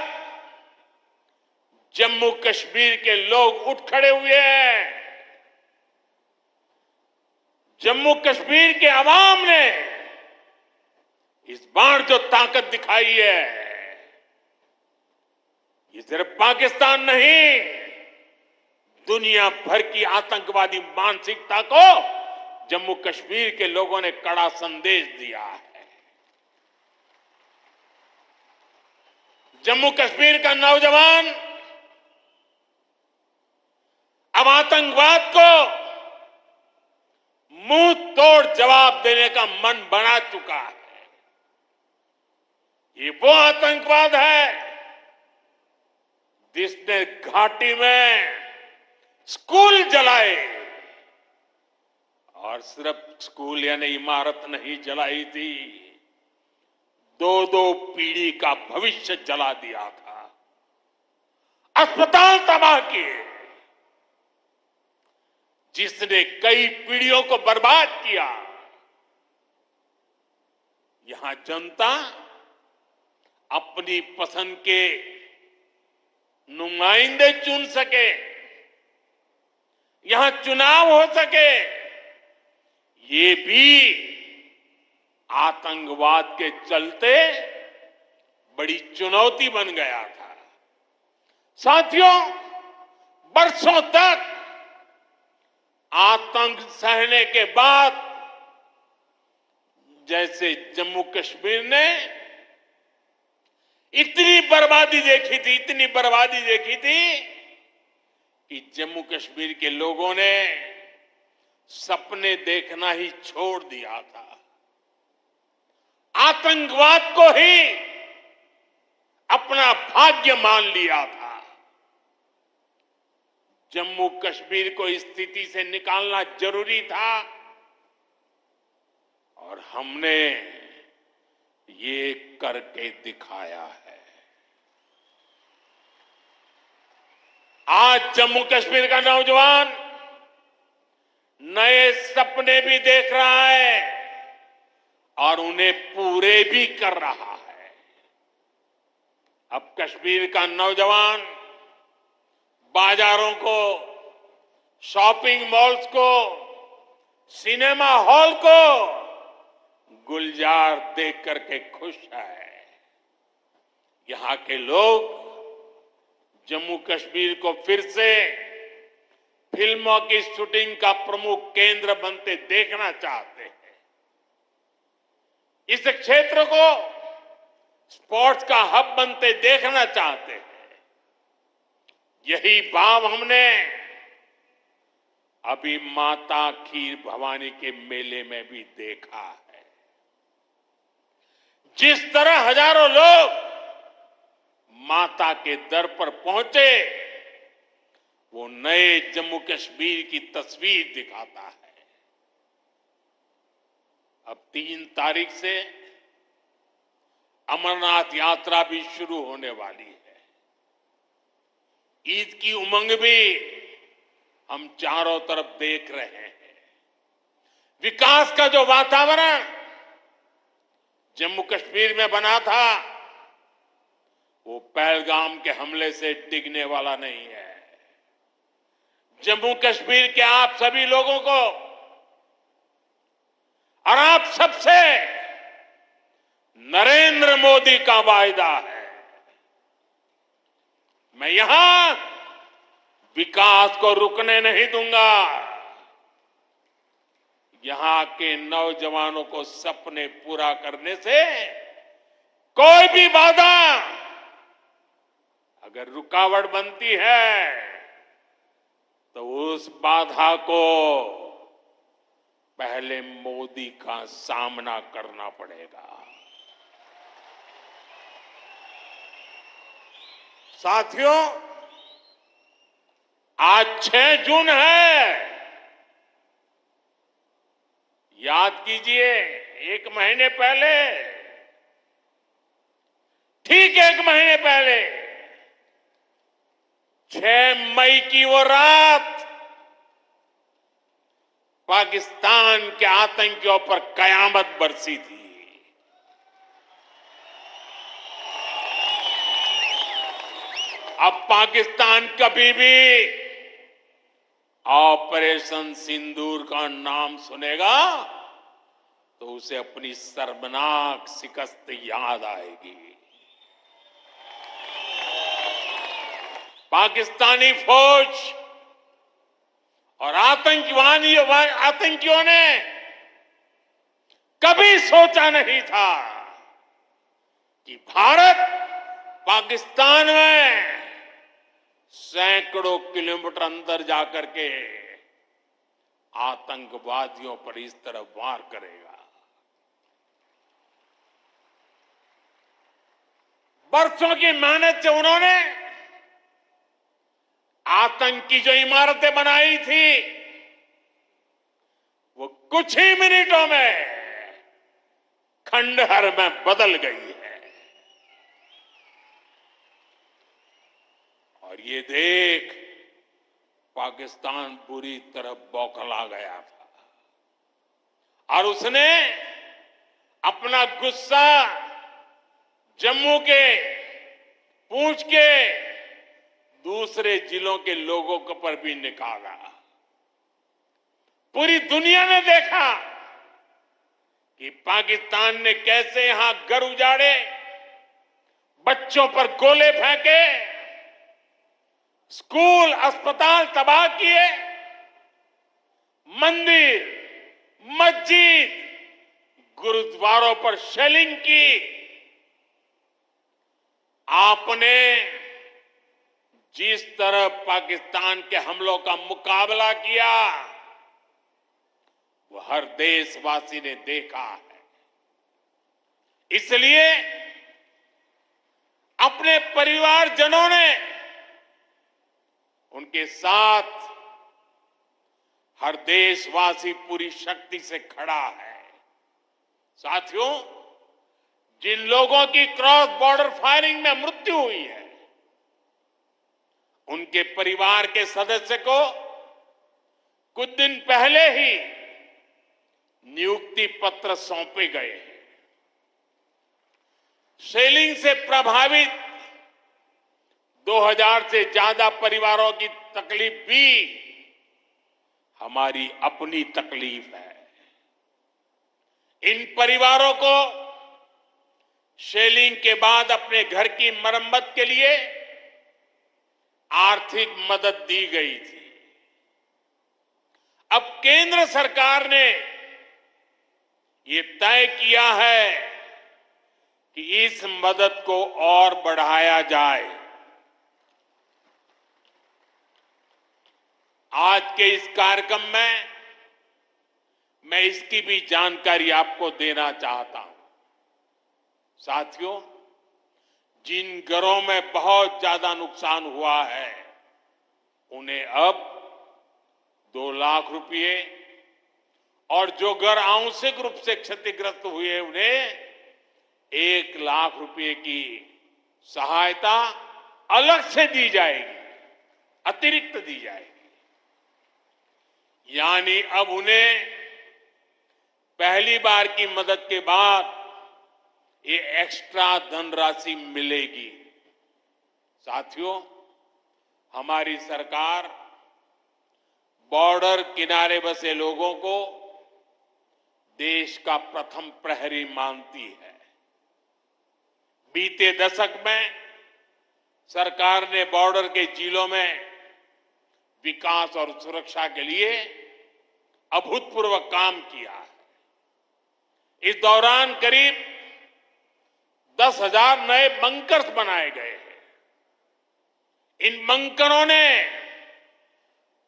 जम्मू कश्मीर के लोग उठ खड़े हुए हैं, जम्मू कश्मीर के अवाम ने इस बार जो ताकत दिखाई है, ये सिर्फ पाकिस्तान नहीं, दुनिया भर की आतंकवादी मानसिकता को जम्मू कश्मीर के लोगों ने कड़ा संदेश दिया है। जम्मू कश्मीर का नौजवान अब आतंकवाद को मुंह तोड़ जवाब देने का मन बना चुका है। ये वो आतंकवाद है जिसने घाटी में स्कूल जलाए, और सिर्फ स्कूल यानी इमारत नहीं जलाई थी, दो पीढ़ी का भविष्य जला दिया था, अस्पताल तबाह किए, जिसने कई पीढ़ियों को बर्बाद किया। यहां जनता अपनी पसंद के नुमाइंदे चुन सके, यहां चुनाव हो सके, ये भी आतंकवाद के चलते बड़ी चुनौती बन गया था। साथियों, बरसों तक आतंक सहने के बाद जैसे जम्मू कश्मीर ने इतनी बर्बादी देखी थी कि जम्मू कश्मीर के लोगों ने सपने देखना ही छोड़ दिया था। आतंकवाद को ही अपना भाग्य मान लिया था। जम्मू कश्मीर को इस स्थिति से निकालना जरूरी था, और हमने ये करके दिखाया है। आज जम्मू कश्मीर का नौजवान नए सपने भी देख रहा है और उन्हें पूरे भी कर रहा है। अब कश्मीर का नौजवान बाजारों को, शॉपिंग मॉल्स को, सिनेमा हॉल को गुलजार देख करके खुश है। यहां के लोग जम्मू कश्मीर को फिर से फिल्मों की शूटिंग का प्रमुख केंद्र बनते देखना चाहते हैं। इस क्षेत्र को स्पोर्ट्स का हब बनते देखना चाहते हैं। यही भाव हमने अभी माता खीर भवानी के मेले में भी देखा है। जिस तरह हजारों लोग माता के दर पर पहुंचे, वो नए जम्मू कश्मीर की तस्वीर दिखाता है। अब 3 तारीख से अमरनाथ यात्रा भी शुरू होने वाली है। ईद की उमंग भी हम चारों तरफ देख रहे हैं। विकास का जो वातावरण जम्मू कश्मीर में बना था, वो पहलगाम के हमले से डिगने वाला नहीं है। जम्मू कश्मीर के आप सभी लोगों को और आप सबसे नरेंद्र मोदी का वायदा है। मैं यहां विकास को रुकने नहीं दूंगा। यहां के नौजवानों को सपने पूरा करने से कोई भी बाधा अगर रुकावट बनती है, तो उस बाधा को पहले मोदी का सामना करना पड़ेगा। साथियों, आज 6 जून है। याद कीजिए, 1 महीने पहले, ठीक 1 महीने पहले 6 मई की वो रात पाकिस्तान के आतंकियों पर कयामत बरसी थी। अब पाकिस्तान कभी भी ऑपरेशन सिंदूर का नाम सुनेगा तो उसे अपनी शर्मनाक शिकस्त याद आएगी। पाकिस्तानी फौज और आतंकियों ने कभी सोचा नहीं था कि भारत पाकिस्तान में सैकड़ों किलोमीटर अंदर जाकर के आतंकवादियों पर इस तरह वार करेगा। बरसों की मेहनत से उन्होंने आतंकी जो इमारतें बनाई थी वो कुछ ही मिनटों में खंडहर में बदल गई है। और ये देख पाकिस्तान पूरी तरह बौखला गया था और उसने अपना गुस्सा जम्मू के पूंछ के दूसरे जिलों के लोगों के पर भी निकाला। पूरी दुनिया ने देखा कि पाकिस्तान ने कैसे यहां घर उजाड़े, बच्चों पर गोले फेंके, स्कूल अस्पताल तबाह किए, मंदिर मस्जिद गुरुद्वारों पर शेलिंग की। आपने जिस तरह पाकिस्तान के हमलों का मुकाबला किया वो हर देशवासी ने देखा है। इसलिए अपने परिवारजनों ने उनके साथ हर देशवासी पूरी शक्ति से खड़ा है। साथियों, जिन लोगों की क्रॉस बॉर्डर फायरिंग में मृत्यु हुई है उनके परिवार के सदस्य को कुछ दिन पहले ही नियुक्ति पत्र सौंपे गए हैं। शेलिंग से प्रभावित 2000 से ज्यादा परिवारों की तकलीफ भी हमारी अपनी तकलीफ है। इन परिवारों को शेलिंग के बाद अपने घर की मरम्मत के लिए आर्थिक मदद दी गई थी। अब केंद्र सरकार ने ये तय किया है कि इस मदद को और बढ़ाया जाए। आज के इस कार्यक्रम में मैं इसकी भी जानकारी आपको देना चाहता हूं। साथियों, जिन घरों में बहुत ज्यादा नुकसान हुआ है उन्हें अब 2 लाख रुपए और जो घर आंशिक रूप से क्षतिग्रस्त हुए उन्हें 1 लाख रुपए की सहायता अलग से दी जाएगी, अतिरिक्त दी जाएगी। यानी अब उन्हें पहली बार की मदद के बाद ये एक्स्ट्रा धनराशि मिलेगी। साथियों, हमारी सरकार बॉर्डर किनारे बसे लोगों को देश का प्रथम प्रहरी मानती है। बीते दशक में सरकार ने बॉर्डर के जिलों में विकास और सुरक्षा के लिए अभूतपूर्व काम किया है। इस दौरान करीब 10,000 नए बंकर्स बनाए गए हैं। इन बंकरों ने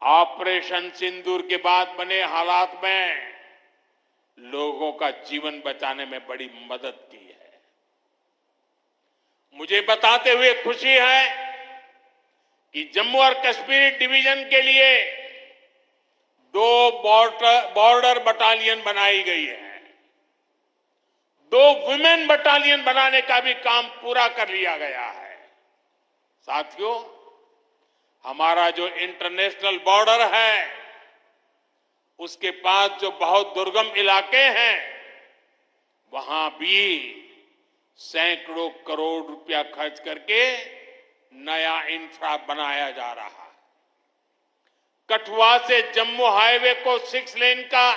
ऑपरेशन सिंदूर के बाद बने हालात में लोगों का जीवन बचाने में बड़ी मदद की है। मुझे बताते हुए खुशी है कि जम्मू और कश्मीर डिवीजन के लिए 2 बॉर्डर बटालियन बनाई गई है। 2 वुमेन बटालियन बनाने का भी काम पूरा कर लिया गया है। साथियों, हमारा जो इंटरनेशनल बॉर्डर है उसके पास जो बहुत दुर्गम इलाके हैं वहां भी सैकड़ों करोड़ रुपया खर्च करके नया इंफ्रा बनाया जा रहा है। कठुआ से जम्मू हाईवे को 6 लेन का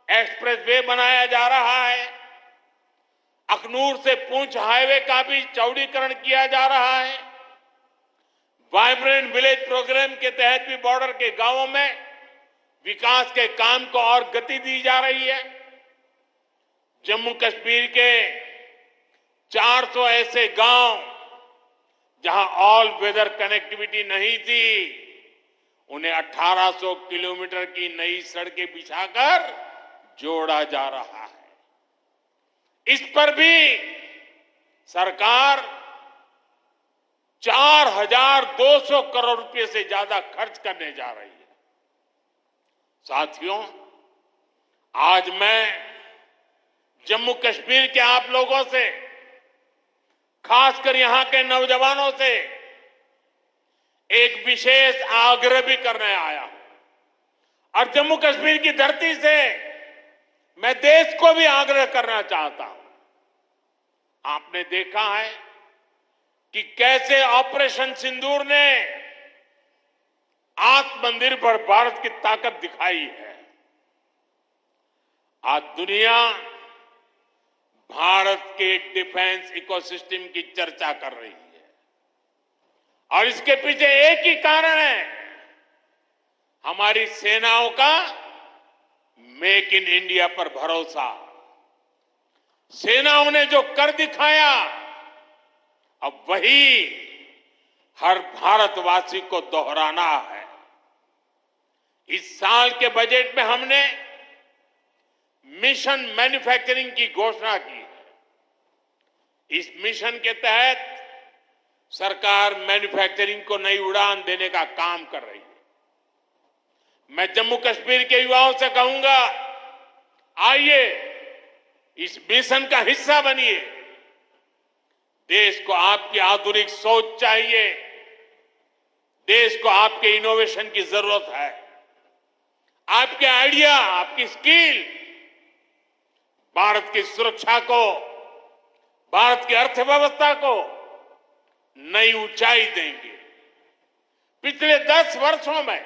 एक्सप्रेसवे बनाया जा रहा है। अखनूर से पुंछ हाईवे का भी चौड़ीकरण किया जा रहा है। वाइब्रेंट विलेज प्रोग्राम के तहत भी बॉर्डर के गांवों में विकास के काम को और गति दी जा रही है। जम्मू कश्मीर के 400 ऐसे गांव जहां ऑल वेदर कनेक्टिविटी नहीं थी, उन्हें 1800 किलोमीटर की नई सड़कें बिछाकर जोड़ा जा रहा है। इस पर भी सरकार 4200 करोड़ रुपए से ज्यादा खर्च करने जा रही है। साथियों, आज मैं जम्मू कश्मीर के आप लोगों से, खासकर यहां के नौजवानों से एक विशेष आग्रह भी करने आया हूं और जम्मू कश्मीर की धरती से मैं देश को भी आग्रह करना चाहता हूं। आपने देखा है कि कैसे ऑपरेशन सिंदूर ने आत्मनिर्भर भारत की ताकत दिखाई है। आज दुनिया भारत के डिफेंस इकोसिस्टम की चर्चा कर रही है और इसके पीछे एक ही कारण है, हमारी सेनाओं का मेक इन इंडिया पर भरोसा। सेनाओं ने जो कर दिखाया, अब वही हर भारतवासी को दोहराना है। इस साल के बजट में हमने मिशन मैन्युफैक्चरिंग की घोषणा की है। इस मिशन के तहत सरकार मैन्युफैक्चरिंग को नई उड़ान देने का काम कर रही है। मैं जम्मू कश्मीर के युवाओं से कहूंगा, आइए इस मिशन का हिस्सा बनिए। देश को आपकी आधुनिक सोच चाहिए, देश को आपके इनोवेशन की जरूरत है। आपके आइडिया, आपकी स्किल भारत की सुरक्षा को, भारत की अर्थव्यवस्था को नई ऊंचाई देंगे। पिछले 10 वर्षों में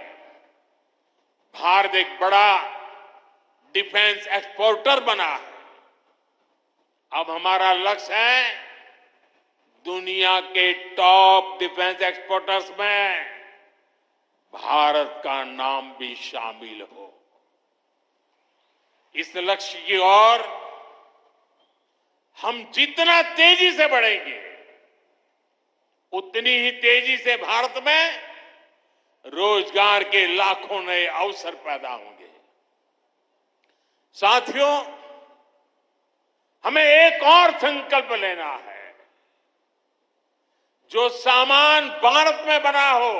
भारत एक बड़ा डिफेंस एक्सपोर्टर बना है। अब हमारा लक्ष्य है दुनिया के टॉप डिफेंस एक्सपोर्टर्स में भारत का नाम भी शामिल हो। इस लक्ष्य की ओर हम जितना तेजी से बढ़ेंगे, उतनी ही तेजी से भारत में रोजगार के लाखों नए अवसर पैदा होंगे। साथियों, हमें एक और संकल्प लेना है। जो सामान भारत में बना हो,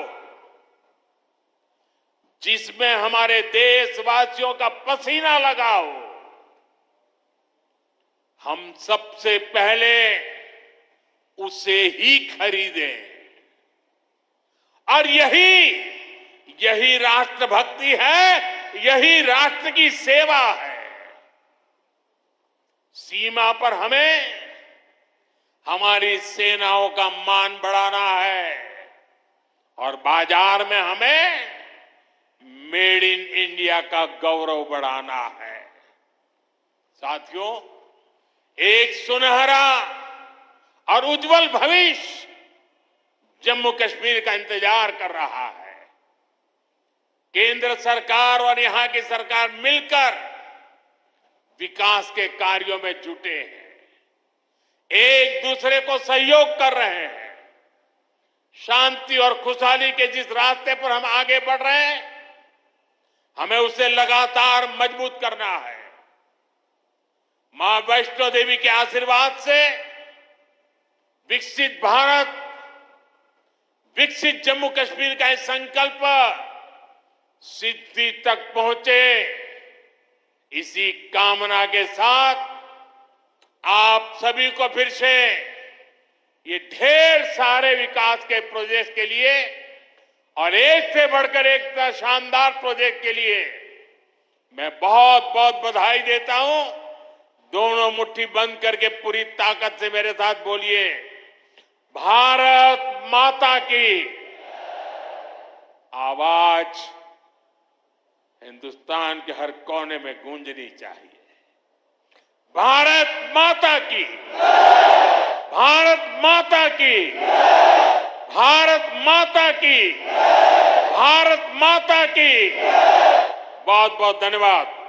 जिसमें हमारे देशवासियों का पसीना लगा हो, हम सबसे पहले उसे ही खरीदें। और यही राष्ट्रभक्ति है, यही राष्ट्र की सेवा है। सीमा पर हमें हमारी सेनाओं का मान बढ़ाना है और बाजार में हमें मेड इन इंडिया का गौरव बढ़ाना है। साथियों, एक सुनहरा और उज्जवल भविष्य जम्मू कश्मीर का इंतजार कर रहा है। केंद्र सरकार और यहां की सरकार मिलकर विकास के कार्यों में जुटे हैं, एक दूसरे को सहयोग कर रहे हैं। शांति और खुशहाली के जिस रास्ते पर हम आगे बढ़ रहे हैं, हमें उसे लगातार मजबूत करना है। मां वैष्णो देवी के आशीर्वाद से विकसित भारत, विकसित जम्मू कश्मीर का ये संकल्प सिद्धि तक पहुंचे, इसी कामना के साथ आप सभी को फिर से ये ढेर सारे विकास के प्रोजेक्ट के लिए और एक से बढ़कर एक शानदार प्रोजेक्ट के लिए मैं बहुत बहुत बधाई देता हूं। दोनों मुट्ठी बंद करके पूरी ताकत से मेरे साथ बोलिए, भारत माता की। आवाज हिंदुस्तान के हर कोने में गूंजनी चाहिए। भारत माता की, भारत माता की, भारत माता की, भारत माता की, बहुत बहुत धन्यवाद।